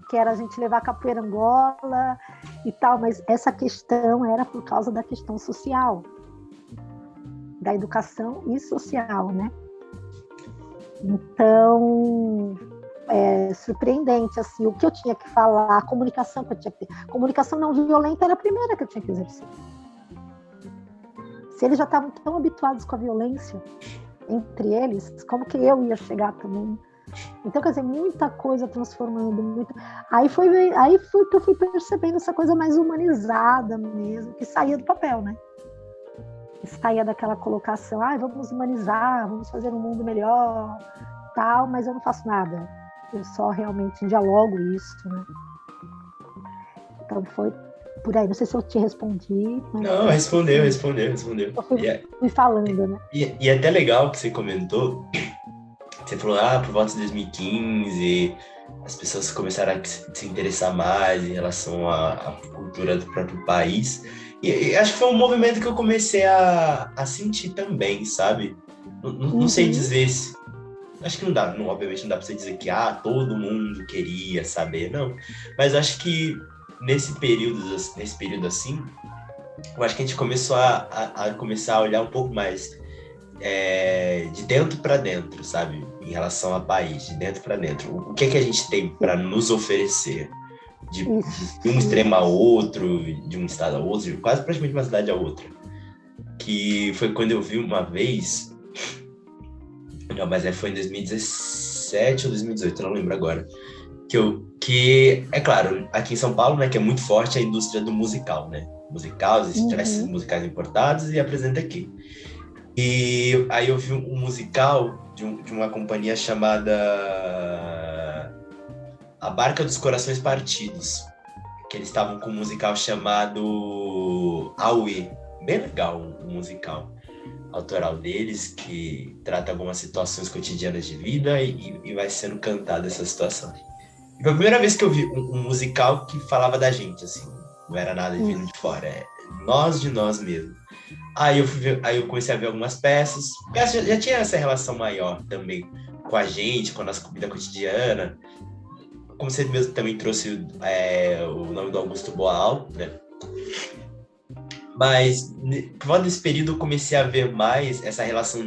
que era a gente levar capoeira Angola e tal, mas essa questão era por causa da questão social, da educação e social, né? Então, é surpreendente, assim, o que eu tinha que falar, a comunicação que eu tinha que ter. Comunicação não violenta era a primeira que eu tinha que exercer. Se eles já estavam tão habituados com a violência entre eles, como que eu ia chegar também? Então, quer dizer, muita coisa transformando, Aí foi que eu fui percebendo essa coisa mais humanizada mesmo, que saía do papel, né? Que saía daquela colocação, vamos humanizar, vamos fazer um mundo melhor, tal, mas eu não faço nada. Eu só realmente dialogo isso, né? Então foi por aí. Não sei se eu te respondi. Mas Não, respondeu. eu fui falando, né? E é até legal que você comentou, você falou, por volta de 2015, as pessoas começaram a se interessar mais em relação à cultura do próprio país. E acho que foi um movimento que eu comecei a sentir também, sabe? Não sei dizer se... Acho que não dá, obviamente não dá pra você dizer que todo mundo queria saber, não. Mas acho que nesse período assim, eu acho que a gente começou a começar a olhar um pouco mais de dentro para dentro, sabe? Em relação ao país, de dentro para dentro. O que é que a gente tem para nos oferecer? De um extremo a outro, de um estado a outro, quase praticamente uma cidade a outra. Que foi quando eu vi uma vez... Não, mas foi em 2017 ou 2018, eu não lembro agora. Que é claro, aqui em São Paulo, né, que é muito forte a indústria do musical, né? Musical, existe traz musicais importados e apresenta aqui. E aí eu vi um musical de uma companhia chamada A Barca dos Corações Partidos, que eles estavam com um musical chamado Aue. Bem legal, um musical autoral deles, que trata algumas situações cotidianas de vida e vai sendo cantada essa situação. E foi a primeira vez que eu vi um musical que falava da gente, assim, não era nada vindo de fora, é nós de nós mesmo. Aí eu comecei a ver algumas peças, já tinha essa relação maior também com a gente, com a nossa comida cotidiana. Como você mesmo também trouxe o nome do Augusto Boal, né? Mas, por volta desse período, eu comecei a ver mais essa relação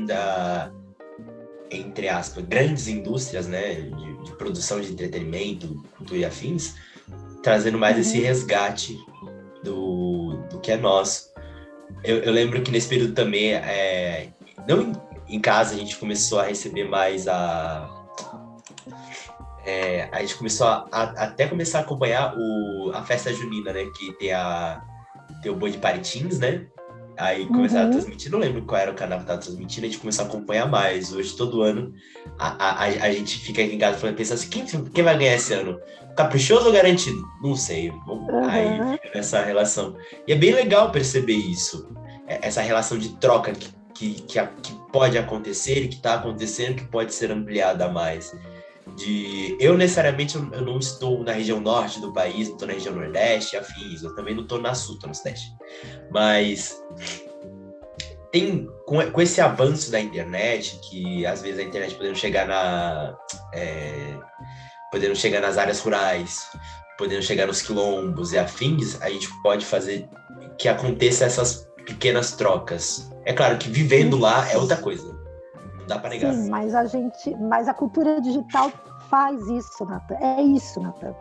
entre aspas, grandes indústrias, né, de produção de entretenimento, cultura e afins, trazendo mais esse resgate do que é nosso. Eu lembro que nesse período também, não em casa, a gente começou a receber mais a gente começou até começar a acompanhar a festa junina, né, que tem o Boi de Paritins, né? Aí começaram a transmitir, não lembro qual era o canal que estava transmitindo, a gente começou a acompanhar mais. Hoje, todo ano, a gente fica aqui em casa pensando assim, quem vai ganhar esse ano? Caprichoso ou garantido? Não sei. Aí fica nessa relação. E é bem legal perceber isso. Essa relação de troca que pode acontecer e que está acontecendo, que pode ser ampliada mais. Eu necessariamente eu não estou na região norte do país, não estou na região nordeste, afins, eu também não estou na sul, estou no sudeste. Mas com esse avanço da internet, que às vezes a internet podendo chegar nas áreas rurais, podendo chegar nos quilombos e afins, a gente pode fazer que aconteça essas pequenas trocas. É claro que vivendo lá é outra coisa. Dá para negar. Sim, mas a cultura digital faz isso, Natan. É isso, Natan.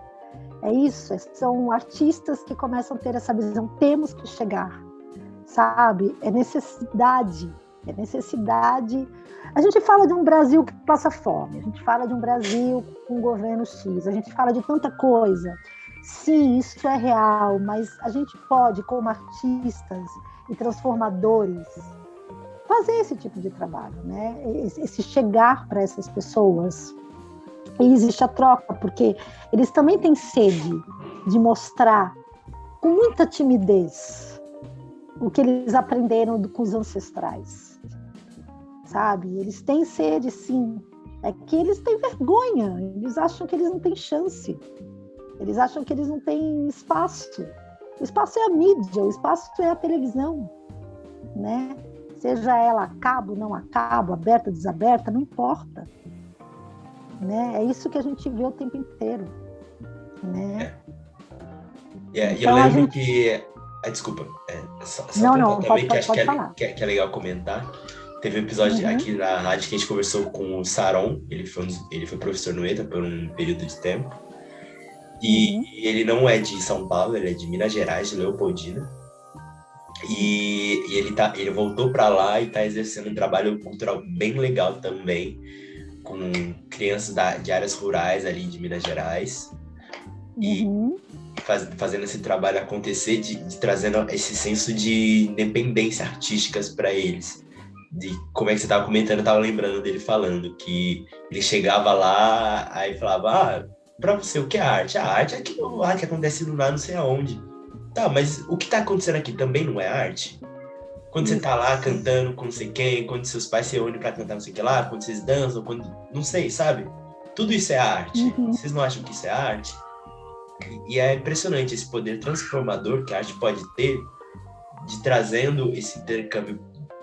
É isso. São artistas que começam a ter essa visão. Temos que chegar, sabe? É necessidade. A gente fala de um Brasil que passa fome. A gente fala de um Brasil com um governo X. A gente fala de tanta coisa. Sim, isso é real, mas a gente pode, como artistas e transformadores, fazer esse tipo de trabalho, né? Esse chegar para essas pessoas. E existe a troca, porque eles também têm sede de mostrar com muita timidez o que eles aprenderam com os ancestrais, sabe? Eles têm sede, sim. É que eles têm vergonha, eles acham que eles não têm chance, eles acham que eles não têm espaço. O espaço é a mídia, o espaço é a televisão, né? Seja ela a cabo, não a cabo, aberta, desaberta, não importa. Né? É isso que a gente vê o tempo inteiro. Né? Então, e eu lembro que... desculpa. Não, também pode falar. Que é legal comentar. Teve um episódio aqui na rádio que a gente conversou com o Saron. Ele foi professor no ETA por um período de tempo. E ele não é de São Paulo, ele é de Minas Gerais, de Leopoldina. E ele voltou para lá e está exercendo um trabalho cultural bem legal também, com crianças de áreas rurais ali de Minas Gerais. E fazendo esse trabalho acontecer, trazendo esse senso de independência artística para eles. De como é que você estava comentando, eu estava lembrando dele falando que ele chegava lá, aí falava, para você, o que é arte? A arte é aquilo lá que acontece lá não sei aonde. Tá, mas o que tá acontecendo aqui também não é arte? Quando você tá lá cantando com não sei quem, quando seus pais se reúnem pra cantar não sei o que lá, quando vocês dançam, quando... Não sei, sabe? Tudo isso é arte. Uhum. Vocês não acham que isso é arte? E é impressionante esse poder transformador que a arte pode ter de trazendo esse intercâmbio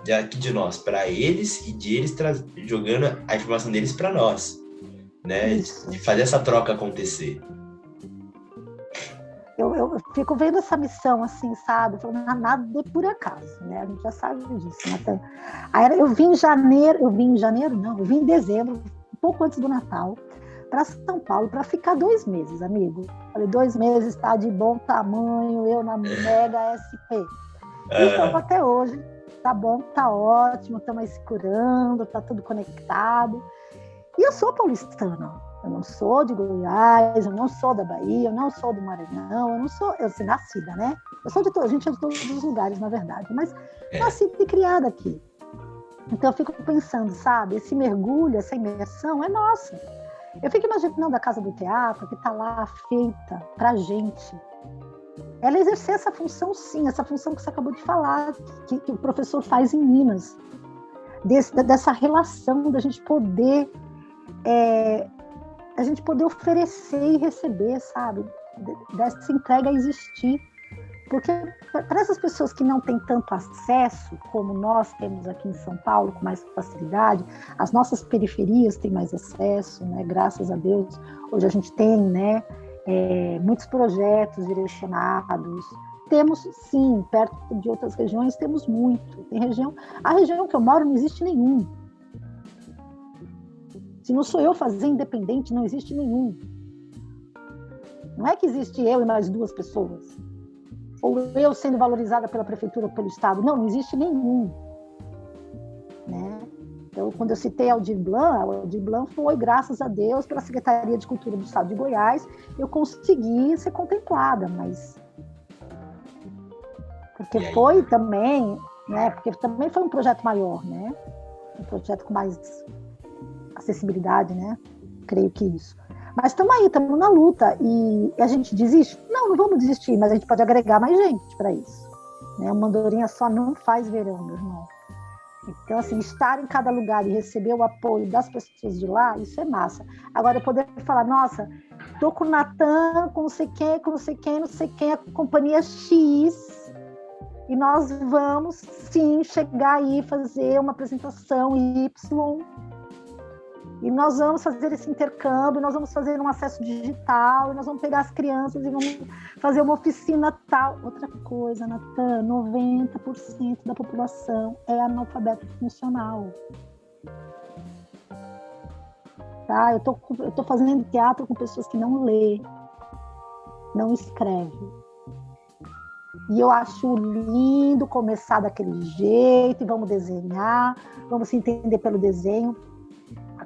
daqui de nós para eles e de eles jogando a informação deles para nós, né? Isso. De fazer essa troca acontecer. Eu fico vendo essa missão assim, sabe? Nada de por acaso, né? A gente já sabe disso, Natan. Aí eu vim em dezembro, um pouco antes do Natal, para São Paulo, para ficar 2 meses, amigo. Falei, 2 meses está de bom tamanho, eu na Mega SP. E estou até hoje, tá bom, tá ótimo, estamos aí se curando, tá tudo conectado. E eu sou paulistana. Eu não sou de Goiás, eu não sou da Bahia, eu não sou do Maranhão, eu sou nascida, né? Eu sou a gente é de todos os lugares, na verdade, mas nascida e criada aqui. Então eu fico pensando, sabe, esse mergulho, essa imersão é nossa. Eu fico imaginando a Casa do Teatro, que está lá feita pra gente. Ela exercer essa função, sim, essa função que você acabou de falar, que o professor faz em Minas. Dessa relação da gente poder... a gente poder oferecer e receber, sabe? Dessa entrega a existir. Porque para essas pessoas que não têm tanto acesso, como nós temos aqui em São Paulo, com mais facilidade, as nossas periferias têm mais acesso, né? Graças a Deus. Hoje a gente tem, né, muitos projetos direcionados. Temos, sim, perto de outras regiões, temos muito. A região que eu moro não existe nenhum. Se não sou eu fazer independente, não existe nenhum. Não é que existe eu e mais 2 pessoas. Ou eu sendo valorizada pela prefeitura ou pelo Estado. Não existe nenhum. Né? Então, quando eu citei a Aldir Blanc foi, graças a Deus, pela Secretaria de Cultura do Estado de Goiás, eu consegui ser contemplada, mas... Porque foi também, né? Porque também foi um projeto maior, né? Um projeto com mais... acessibilidade, né? Creio que isso. Mas estamos aí, estamos na luta. E a gente desiste? Não vamos desistir, mas a gente pode agregar mais gente para isso. Né? Uma andorinha só não faz verão, meu irmão. Então, assim, estar em cada lugar e receber o apoio das pessoas de lá, isso é massa. Agora, eu poder falar, nossa, tô com o Natan, com não sei quem, a companhia X, e nós vamos, sim, chegar aí e fazer uma apresentação Y, e nós vamos fazer esse intercâmbio, nós vamos fazer um acesso digital, e nós vamos pegar as crianças e vamos fazer uma oficina tal. Outra coisa, Natan, 90% da população é analfabeta funcional. Tá? Eu tô fazendo teatro com pessoas que não lê, não escreve. E eu acho lindo começar daquele jeito, e vamos desenhar, vamos se entender pelo desenho.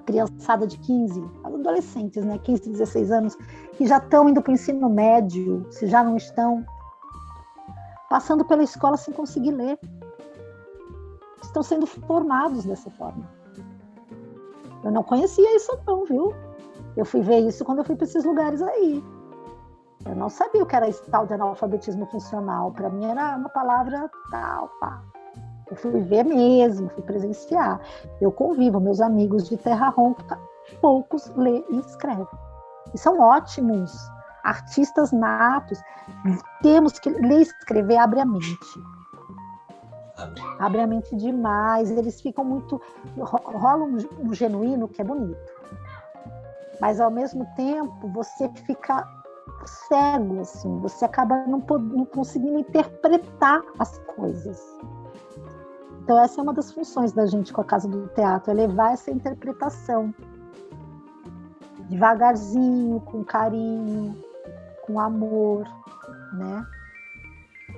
Criançada de 15, adolescentes, né, 15, 16 anos, que já estão indo para o ensino médio, se já não estão, passando pela escola sem conseguir ler. Estão sendo formados dessa forma. Eu não conhecia isso não, viu? Eu fui ver isso quando eu fui para esses lugares aí. Eu não sabia o que era esse tal de analfabetismo funcional. Para mim era uma palavra tal, pá. Eu fui ver mesmo, fui presenciar. Eu convivo, meus amigos de terra ronca, poucos lê e escrevem. E são ótimos, artistas natos. Temos que ler e escrever, abre a mente. Abre a mente demais. Eles ficam muito... Rola um genuíno que é bonito. Mas, ao mesmo tempo, você fica cego, assim. Você acaba não conseguindo interpretar as coisas. Então, essa é uma das funções da gente com a Casa do Teatro, é levar essa interpretação devagarzinho, com carinho, com amor, né?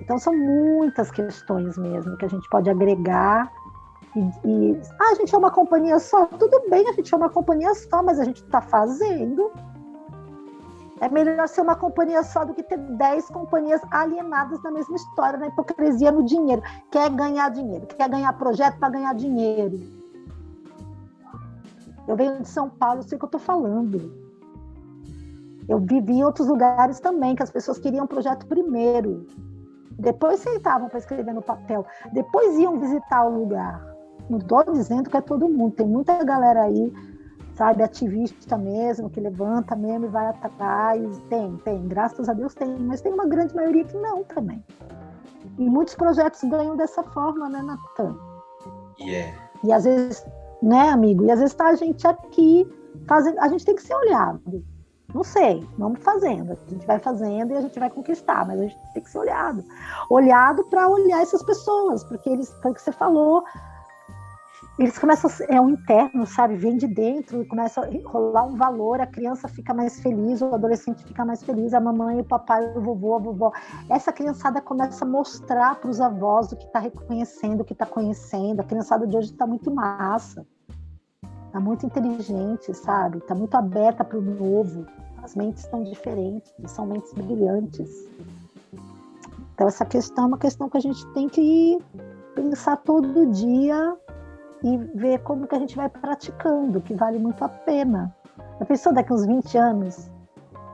Então, são muitas questões mesmo que a gente pode agregar a gente é uma companhia só? Tudo bem, a gente é uma companhia só, mas a gente está fazendo. É melhor ser uma companhia só do que ter 10 companhias alienadas na mesma história, na hipocrisia, no dinheiro. Quer ganhar dinheiro, quer ganhar projeto para ganhar dinheiro. Eu venho de São Paulo, eu sei o que eu estou falando. Eu vivi em outros lugares também, que as pessoas queriam projeto primeiro. Depois sentavam para escrever no papel. Depois iam visitar o lugar. Não estou dizendo que é todo mundo. Tem muita galera aí, sabe, ativista mesmo, que levanta mesmo e vai atrás. Tem. Graças a Deus tem. Mas tem uma grande maioria que não também. E muitos projetos ganham dessa forma, né, Natan? E às vezes, né, amigo? E às vezes tá a gente aqui fazendo. A gente tem que ser olhado. Não sei, vamos fazendo. A gente vai fazendo e a gente vai conquistar, mas a gente tem que ser olhado. Olhado para olhar essas pessoas, porque eles, foi o que você falou, eles começam, é um interno, sabe? Vem de dentro e começa a rolar um valor, a criança fica mais feliz, o adolescente fica mais feliz, a mamãe, o papai, o vovô, a vovó. Essa criançada começa a mostrar para os avós o que está reconhecendo, o que está conhecendo. A criançada de hoje está muito massa, está muito inteligente, sabe? Está muito aberta para o novo. As mentes estão diferentes, são mentes brilhantes. Então essa questão é uma questão que a gente tem que pensar todo dia e ver como que a gente vai praticando, que vale muito a pena. Já pensou daqui uns 20 anos,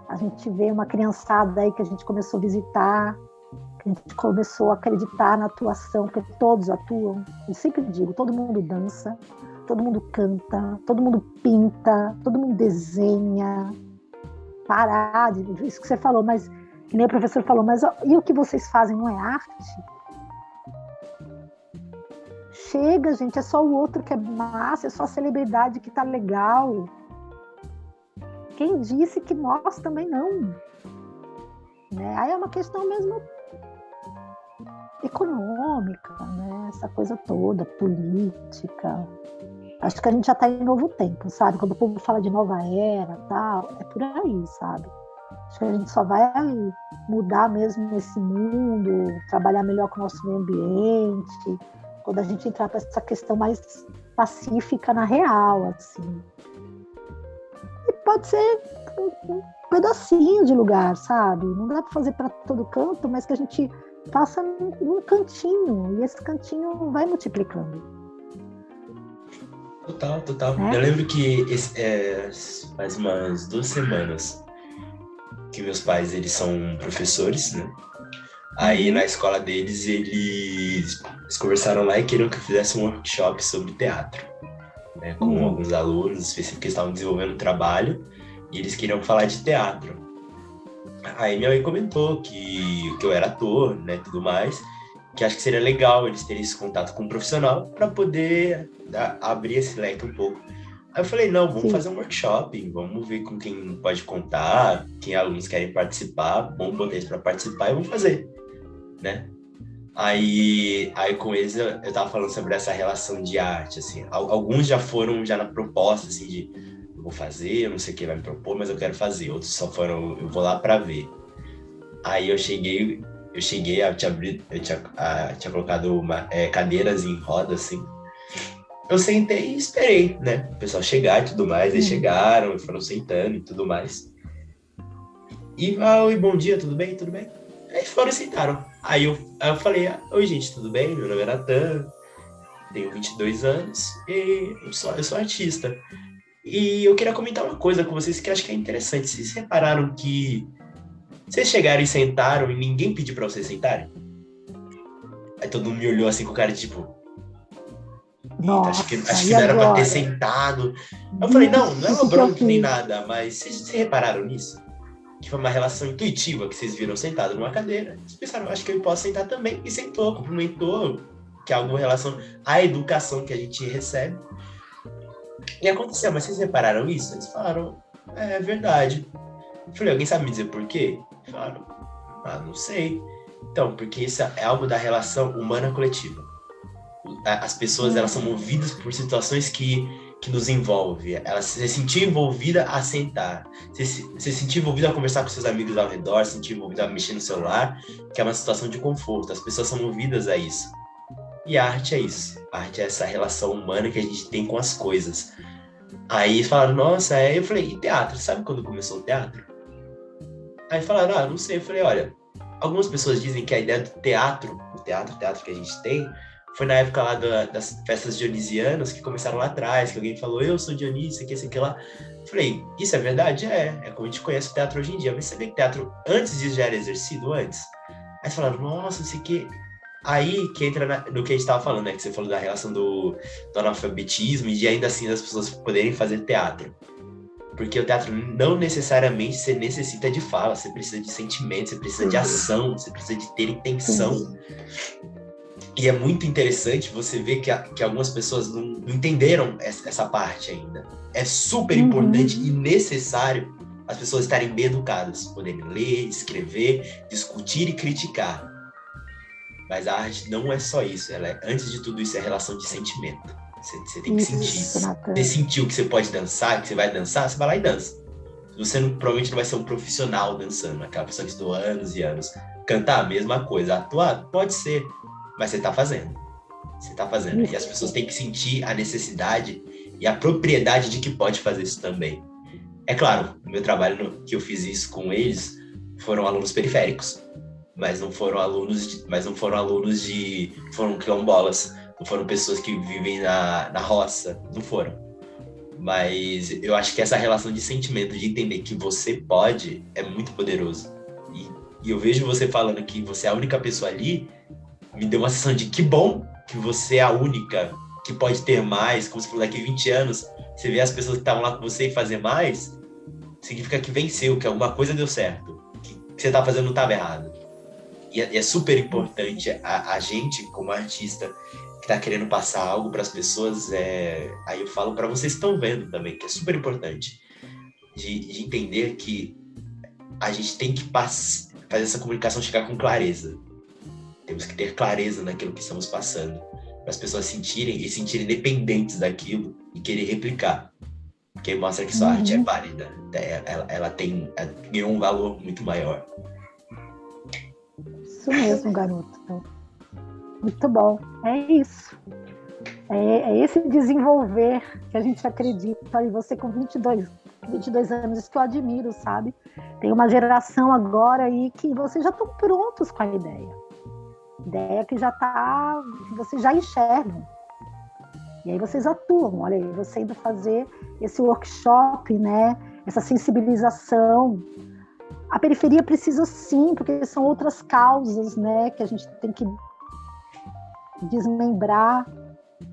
a gente vê uma criançada aí que a gente começou a visitar, que a gente começou a acreditar na atuação, porque todos atuam. Eu sempre digo, todo mundo dança, todo mundo canta, todo mundo pinta, todo mundo desenha. Parar de isso que você falou, mas que nem o professor falou, mas e o que vocês fazem não é arte? Chega, gente, é só o outro que é massa, é só a celebridade que tá legal. Quem disse que nós também não? Né? Aí é uma questão mesmo econômica, né? Essa coisa toda, política. Acho que a gente já está em novo tempo, sabe? Quando o povo fala de nova era, tal, é por aí, sabe? Acho que a gente só vai mudar mesmo esse mundo, trabalhar melhor com o nosso meio ambiente, quando a gente entrar para essa questão mais pacífica na real, assim. E pode ser um pedacinho de lugar, sabe? Não dá para fazer para todo canto, mas que a gente faça num cantinho, e esse cantinho vai multiplicando. Total. Eu lembro que faz umas 2 semanas que meus pais, eles são professores, né? Aí na escola deles, eles conversaram lá e queriam que eu fizesse um workshop sobre teatro, né? Com alguns alunos específicos que estavam desenvolvendo um trabalho e eles queriam falar de teatro. Aí minha mãe comentou que eu era ator, né, tudo mais, que acho que seria legal eles terem esse contato com um profissional para poder abrir esse leque um pouco. Aí eu falei, não, vamos fazer um workshop, vamos ver com quem pode contar, quem alunos querem participar, vamos botar eles para participar e vamos fazer, né? Aí com eles eu tava falando sobre essa relação de arte, assim, alguns já foram já na proposta, assim, de eu vou fazer, eu não sei quem vai me propor, mas eu quero fazer, outros só foram, eu vou lá para ver. Aí eu cheguei, eu tinha colocado cadeiras em roda, assim. Eu sentei e esperei, né? O pessoal chegar e tudo mais. Eles chegaram e foram sentando e tudo mais. E, oi, bom dia, tudo bem? Tudo bem? Aí foram e sentaram. Aí eu falei, oi, gente, tudo bem? Meu nome é Natan, tenho 22 anos e eu sou artista. E eu queria comentar uma coisa com vocês que eu acho que é interessante. Vocês repararam que vocês chegaram e sentaram e ninguém pediu pra vocês sentarem? Aí todo mundo me olhou assim com cara de tipo... Nossa, acho que não era pra ter sentado. Eu falei, não é uma bronca nem nada, mas vocês repararam nisso? Que foi uma relação intuitiva que vocês viram sentado numa cadeira. Vocês pensaram, acho que eu posso sentar também. E sentou, cumprimentou, que é alguma relação à educação que a gente recebe. E aconteceu, mas vocês repararam isso? Eles falaram, é verdade. Eu falei, alguém sabe me dizer por quê? Falaram, não sei. Então, porque isso é algo da relação humana coletiva. As pessoas, elas são movidas por situações que nos envolvem. Elas se sentir envolvida a sentar, se sentir envolvida a conversar com seus amigos ao redor, se sentir envolvida a mexer no celular, que é uma situação de conforto. As pessoas são movidas a isso. E a arte é isso. A arte é essa relação humana que a gente tem com as coisas. Aí falaram, nossa, eu falei, e teatro? Sabe quando começou o teatro? Aí falaram, não sei. Eu falei, olha, algumas pessoas dizem que a ideia do teatro, o teatro que a gente tem, foi na época lá das festas dionisianas, que começaram lá atrás, que alguém falou, eu sou Dionísio, isso aqui lá. Eu falei, isso é verdade? É como a gente conhece o teatro hoje em dia. Mas sabia que teatro, antes disso, já era exercido antes? Aí você fala, nossa, não sei o que. Aí que entra no que a gente estava falando, né? Que você falou da relação do analfabetismo e de ainda assim as pessoas poderem fazer teatro. Porque o teatro não necessariamente você necessita de fala, você precisa de sentimento, você precisa de ação, você precisa de ter intenção. E é muito interessante você ver que algumas pessoas não entenderam essa parte ainda. É super importante e necessário as pessoas estarem bem educadas, poderem ler, escrever, discutir e criticar. Mas a arte não é só isso. Antes de tudo isso, é relação de sentimento. Você tem que sentir. Você sentiu que você pode dançar, que você vai dançar, você vai lá e dança. Você provavelmente não vai ser um profissional dançando, aquela pessoa que estudou anos e anos. Cantar, a mesma coisa. Atuar, pode ser, mas você tá fazendo. Você tá fazendo. E as pessoas têm que sentir a necessidade e a propriedade de que pode fazer isso também. É claro, no meu trabalho que eu fiz isso com eles, foram alunos periféricos. Mas não foram alunos foram quilombolas, não foram pessoas que vivem na roça, não foram. Mas eu acho que essa relação de sentimento, de entender que você pode, é muito poderoso. E eu vejo você falando que você é a única pessoa ali, me deu uma sensação de que bom que você é a única que pode ter mais, como você falou, daqui a 20 anos, você vê as pessoas que estavam lá com você e fazer mais, significa que venceu, que alguma coisa deu certo, que você está fazendo não estava errado. E é super importante a gente, como artista, que está querendo passar algo para as pessoas, aí eu falo para vocês que estão vendo também, que é super importante de entender que a gente tem que fazer essa comunicação chegar com clareza. Temos que ter clareza naquilo que estamos passando, para as pessoas sentirem dependentes daquilo e querer replicar. Porque mostra que sua arte é válida, ela ganhou um valor muito maior. Isso mesmo, garoto. Muito bom. É isso. É esse desenvolver que a gente acredita. E você com 22 anos, isso que eu admiro, sabe? Tem uma geração agora aí que vocês já estão prontos com a ideia. Ideia que vocês já enxergam. E aí vocês atuam. Olha aí, você indo fazer esse workshop, né? Essa sensibilização. A periferia precisa sim, porque são outras causas, né, que a gente tem que desmembrar,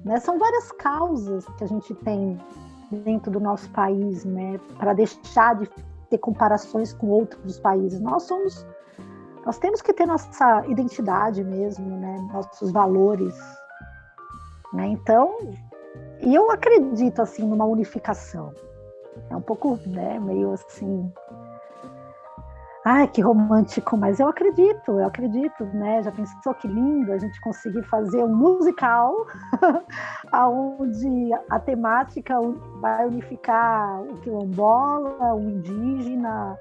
né? São várias causas que a gente tem dentro do nosso país, né, para deixar de ter comparações com outros países. Nós temos que ter nossa identidade mesmo, né, nossos valores, né? Então, e eu acredito assim numa unificação. É um pouco, né, meio assim. Ai, que romântico, mas eu acredito, né? Já pensou que lindo a gente conseguir fazer um musical onde a temática vai unificar o quilombola, o indígena,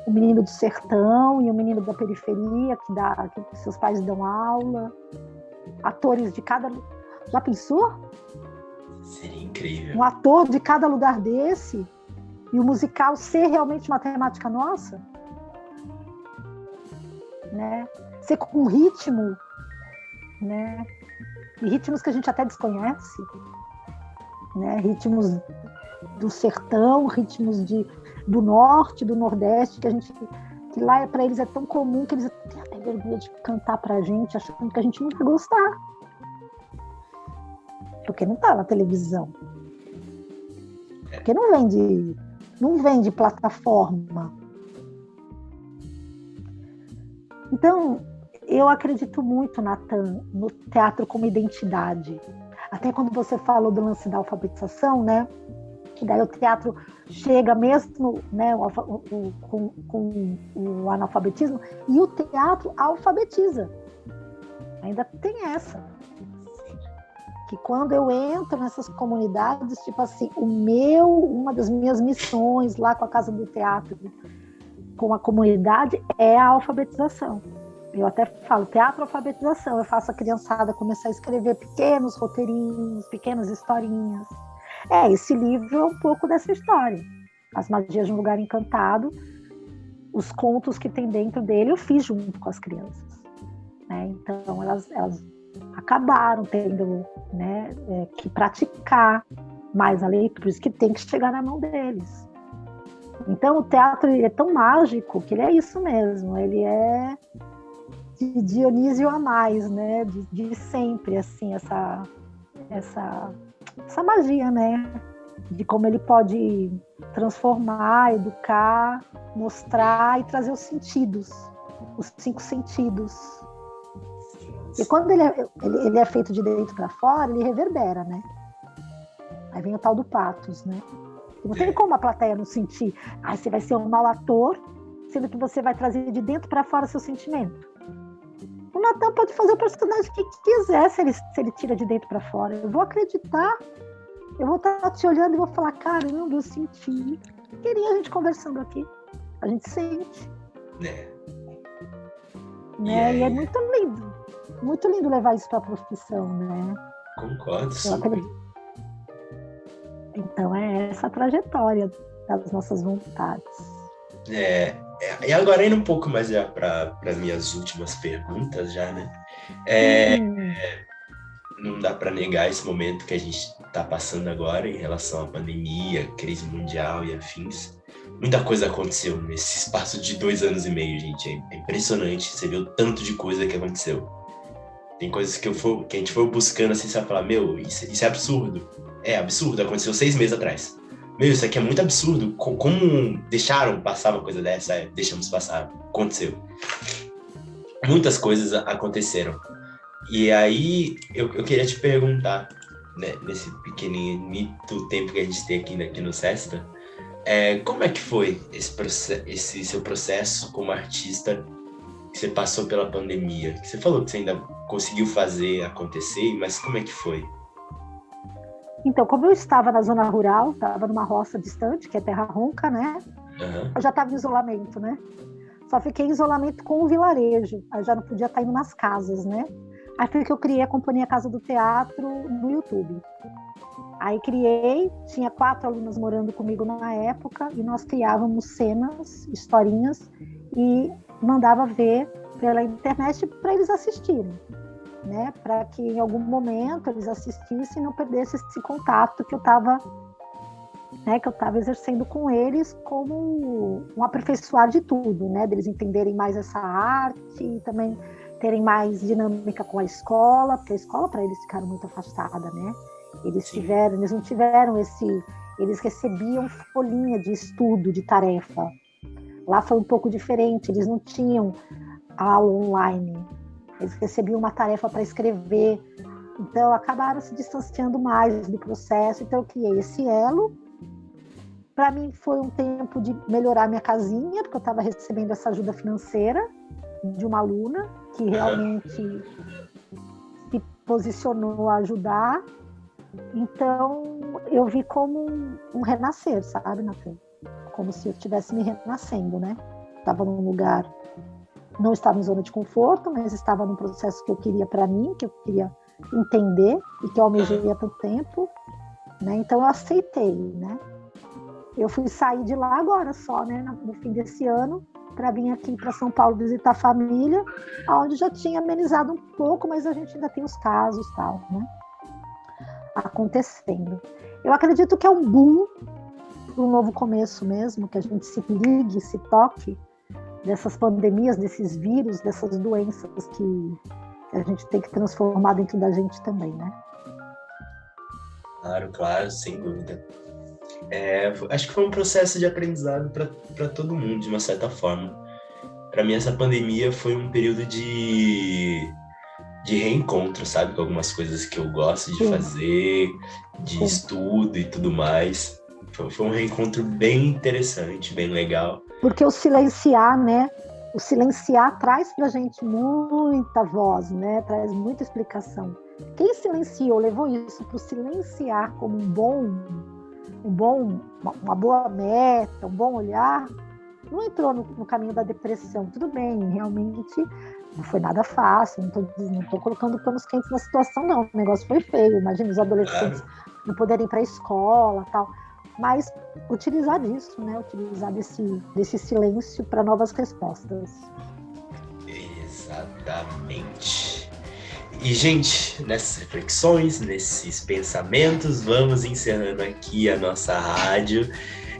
o menino do sertão e o menino da periferia, que seus pais dão aula, atores de cada... Já pensou? Seria incrível. Um ator de cada lugar desse e o musical ser realmente uma temática nossa? Né? Ser com ritmo, né? E ritmos que a gente até desconhece, né? Ritmos do sertão, ritmos do norte, do nordeste, que lá para eles é tão comum que eles têm até vergonha de cantar pra gente, achando que a gente não vai gostar, porque não tá na televisão, porque não vende plataforma. Então, eu acredito muito, Natan, no teatro como identidade. Até quando você falou do lance da alfabetização, né? Que daí o teatro chega mesmo, né, com o analfabetismo, e o teatro alfabetiza. Ainda tem essa. Que quando eu entro nessas comunidades, tipo assim, uma das minhas missões lá com a Casa do Teatro, com a comunidade, é a alfabetização. Eu até falo, teatro alfabetização. Eu faço a criançada começar a escrever pequenos roteirinhos, pequenas historinhas. Esse livro é um pouco dessa história. As Magias de um Lugar Encantado, os contos que tem dentro dele, eu fiz junto com as crianças. Né? Então, elas acabaram tendo, né, que praticar mais a leitura, por isso que tem que chegar na mão deles. Então, o teatro ele é tão mágico que ele é isso mesmo. Ele é de Dionísio a mais, né? De sempre, assim, essa magia, né? De como ele pode transformar, educar, mostrar e trazer os sentidos, os 5 sentidos. E quando ele é feito de dentro para fora, ele reverbera, né? Aí vem o tal do pathos, né? Não tem como a plateia não sentir. Você vai ser um mau ator, sendo que você vai trazer de dentro para fora seu sentimento. O Natan pode fazer o personagem que quiser se ele tira de dentro para fora. Eu vou acreditar, eu vou estar te olhando e vou falar, caramba, eu senti. Queria a gente conversando aqui. A gente sente. Né? Né? E é muito lindo levar isso para a profissão, né? Concordo, super. Então é essa a trajetória das nossas vontades. E agora indo um pouco mais já para minhas últimas perguntas já, né? Não dá para negar esse momento que a gente está passando agora em relação à pandemia, crise mundial e afins. Muita coisa aconteceu nesse espaço de 2 anos e meio, gente. É impressionante, você vê o tanto de coisa que aconteceu. Tem coisas que a gente foi buscando assim, você vai falar, meu, isso é absurdo. É absurdo, aconteceu 6 meses atrás. Meu, isso aqui é muito absurdo. Como deixaram passar uma coisa dessa? Deixamos passar. Aconteceu. Muitas coisas aconteceram. E aí, eu queria te perguntar, né, nesse pequenito tempo que a gente tem aqui no Sesta, como é que foi esse seu processo como artista que você passou pela pandemia? Você falou que você ainda conseguiu fazer acontecer, mas como é que foi? Então, como eu estava na zona rural, estava numa roça distante, que é Terra Ronca, né? Uhum. Eu já estava em isolamento, né? Só fiquei em isolamento com o vilarejo. Eu já não podia estar indo nas casas, né? Aí foi que eu criei a Companhia Casa do Teatro no YouTube. Aí tinha 4 alunos morando comigo na época, e nós criávamos cenas, historinhas, e mandava ver pela internet para eles assistirem, né? Para que em algum momento eles assistissem e não perdessem esse contato que eu estava exercendo com eles como um aperfeiçoar de tudo, né? Deles entenderem mais essa arte e também terem mais dinâmica com a escola, porque a escola para eles ficaram muito afastada, né? Eles não tiveram eles recebiam folhinha de estudo, de tarefa. Lá foi um pouco diferente, eles não tinham aula online, eles recebiam uma tarefa para escrever, então acabaram se distanciando mais do processo. Então eu criei esse elo. Para mim foi um tempo de melhorar minha casinha, porque eu estava recebendo essa ajuda financeira de uma aluna que realmente se posicionou a ajudar. Então eu vi como um renascer, sabe, Natan? Como se eu estivesse me renascendo, né? Estava num lugar, não estava em zona de conforto, mas estava num processo que eu queria para mim, que eu queria entender e que eu almejei há tanto tempo, né? Então eu aceitei, né? Eu fui sair de lá agora só, né? No fim desse ano, para vir aqui para São Paulo visitar a família, onde já tinha amenizado um pouco, mas a gente ainda tem os casos e tal, né? Acontecendo. Eu acredito que é um boom para um novo começo mesmo, que a gente se ligue, se toque dessas pandemias, desses vírus, dessas doenças que a gente tem que transformar dentro da gente também, né? Claro, sem dúvida. Acho que foi um processo de aprendizado para todo mundo, de uma certa forma. Para mim, essa pandemia foi um período de reencontro, sabe? Com algumas coisas que eu gosto de fazer, de estudo e tudo mais. Foi um reencontro bem interessante, bem legal. Porque o silenciar, né? O silenciar traz pra gente muita voz, né? Traz muita explicação. Quem silenciou, levou isso pro silenciar como uma boa meta, um bom olhar, não entrou no caminho da depressão. Tudo bem, realmente não foi nada fácil, não tô colocando panos quentes na situação, não. O negócio foi feio, imagina os adolescentes não poderem ir para a escola e tal. Mas utilizar disso, né? Utilizar desse silêncio para novas respostas. Exatamente. E, gente, nessas reflexões, nesses pensamentos, vamos encerrando aqui a nossa rádio.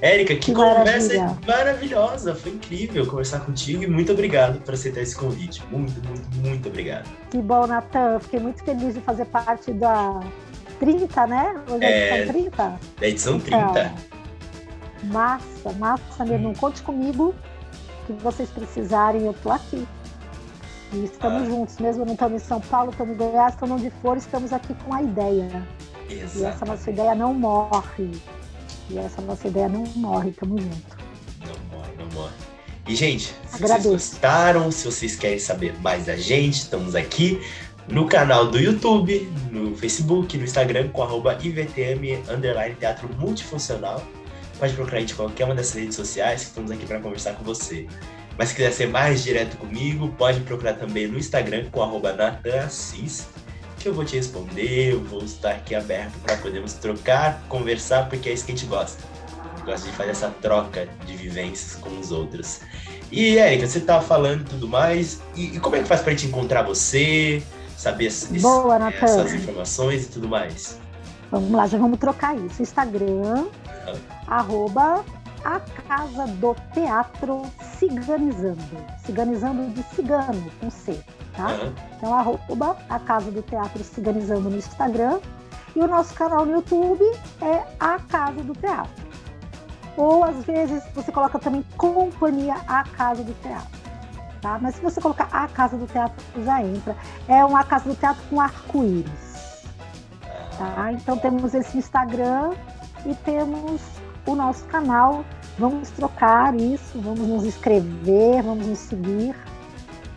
Érica, que Que conversa maravilha. maravilhosa, foi incrível conversar contigo e muito obrigado por aceitar esse convite. Muito, muito, muito obrigado. Que bom, Natan. Eu fiquei muito feliz de fazer parte da 30, né? Hoje é a edição É, 30. da edição Então, 30. massa, massa mesmo. Conte comigo, que vocês precisarem, eu tô aqui. E estamos Ah, juntos, mesmo não estamos em São Paulo, estamos em Goiás, estamos onde for, estamos aqui com a ideia. E essa nossa exatamente. ideia não morre. Tamo junto. Não morre, não morre. E, gente, se vocês Agradeço. gostaram, se vocês querem saber mais da gente, estamos aqui no canal do YouTube, no Facebook, no Instagram, com @IVTM_Teatro Multifuncional. Pode procurar a gente em qualquer uma dessas redes sociais, que estamos aqui para conversar com você. Mas se quiser ser mais direto comigo, pode procurar também no Instagram, com @NathanAssis, que eu vou te responder, eu vou estar aqui aberto para podermos trocar, conversar, porque é isso que a gente gosta. Gosto de fazer essa troca de vivências com os outros. E, Érica, você estava falando e tudo mais, e como é que faz pra gente encontrar você, saber Boa, Natan. essas informações e tudo mais? Vamos lá, já vamos trocar isso. Instagram, @ A Casa do Teatro Ciganizando. Ciganizando de cigano, com C, tá? Então, @ A Casa do Teatro Ciganizando no Instagram. E o nosso canal no YouTube é A Casa do Teatro. Ou, às vezes, você coloca também Companhia A Casa do Teatro, tá? Mas se você colocar A Casa do Teatro, já entra. É uma Casa do Teatro com arco-íris, tá? Então, temos esse Instagram e temos o nosso canal. Vamos trocar isso, vamos nos inscrever, vamos nos seguir,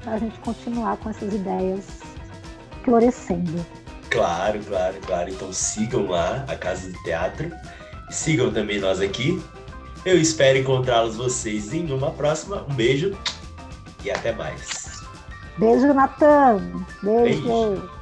para a gente continuar com essas ideias florescendo. Claro, claro, claro. Então sigam lá a Casa do Teatro. Sigam também nós aqui. Eu espero encontrá-los vocês em uma próxima. Um beijo e até mais. Beijo, Natan. Beijo. Beijo.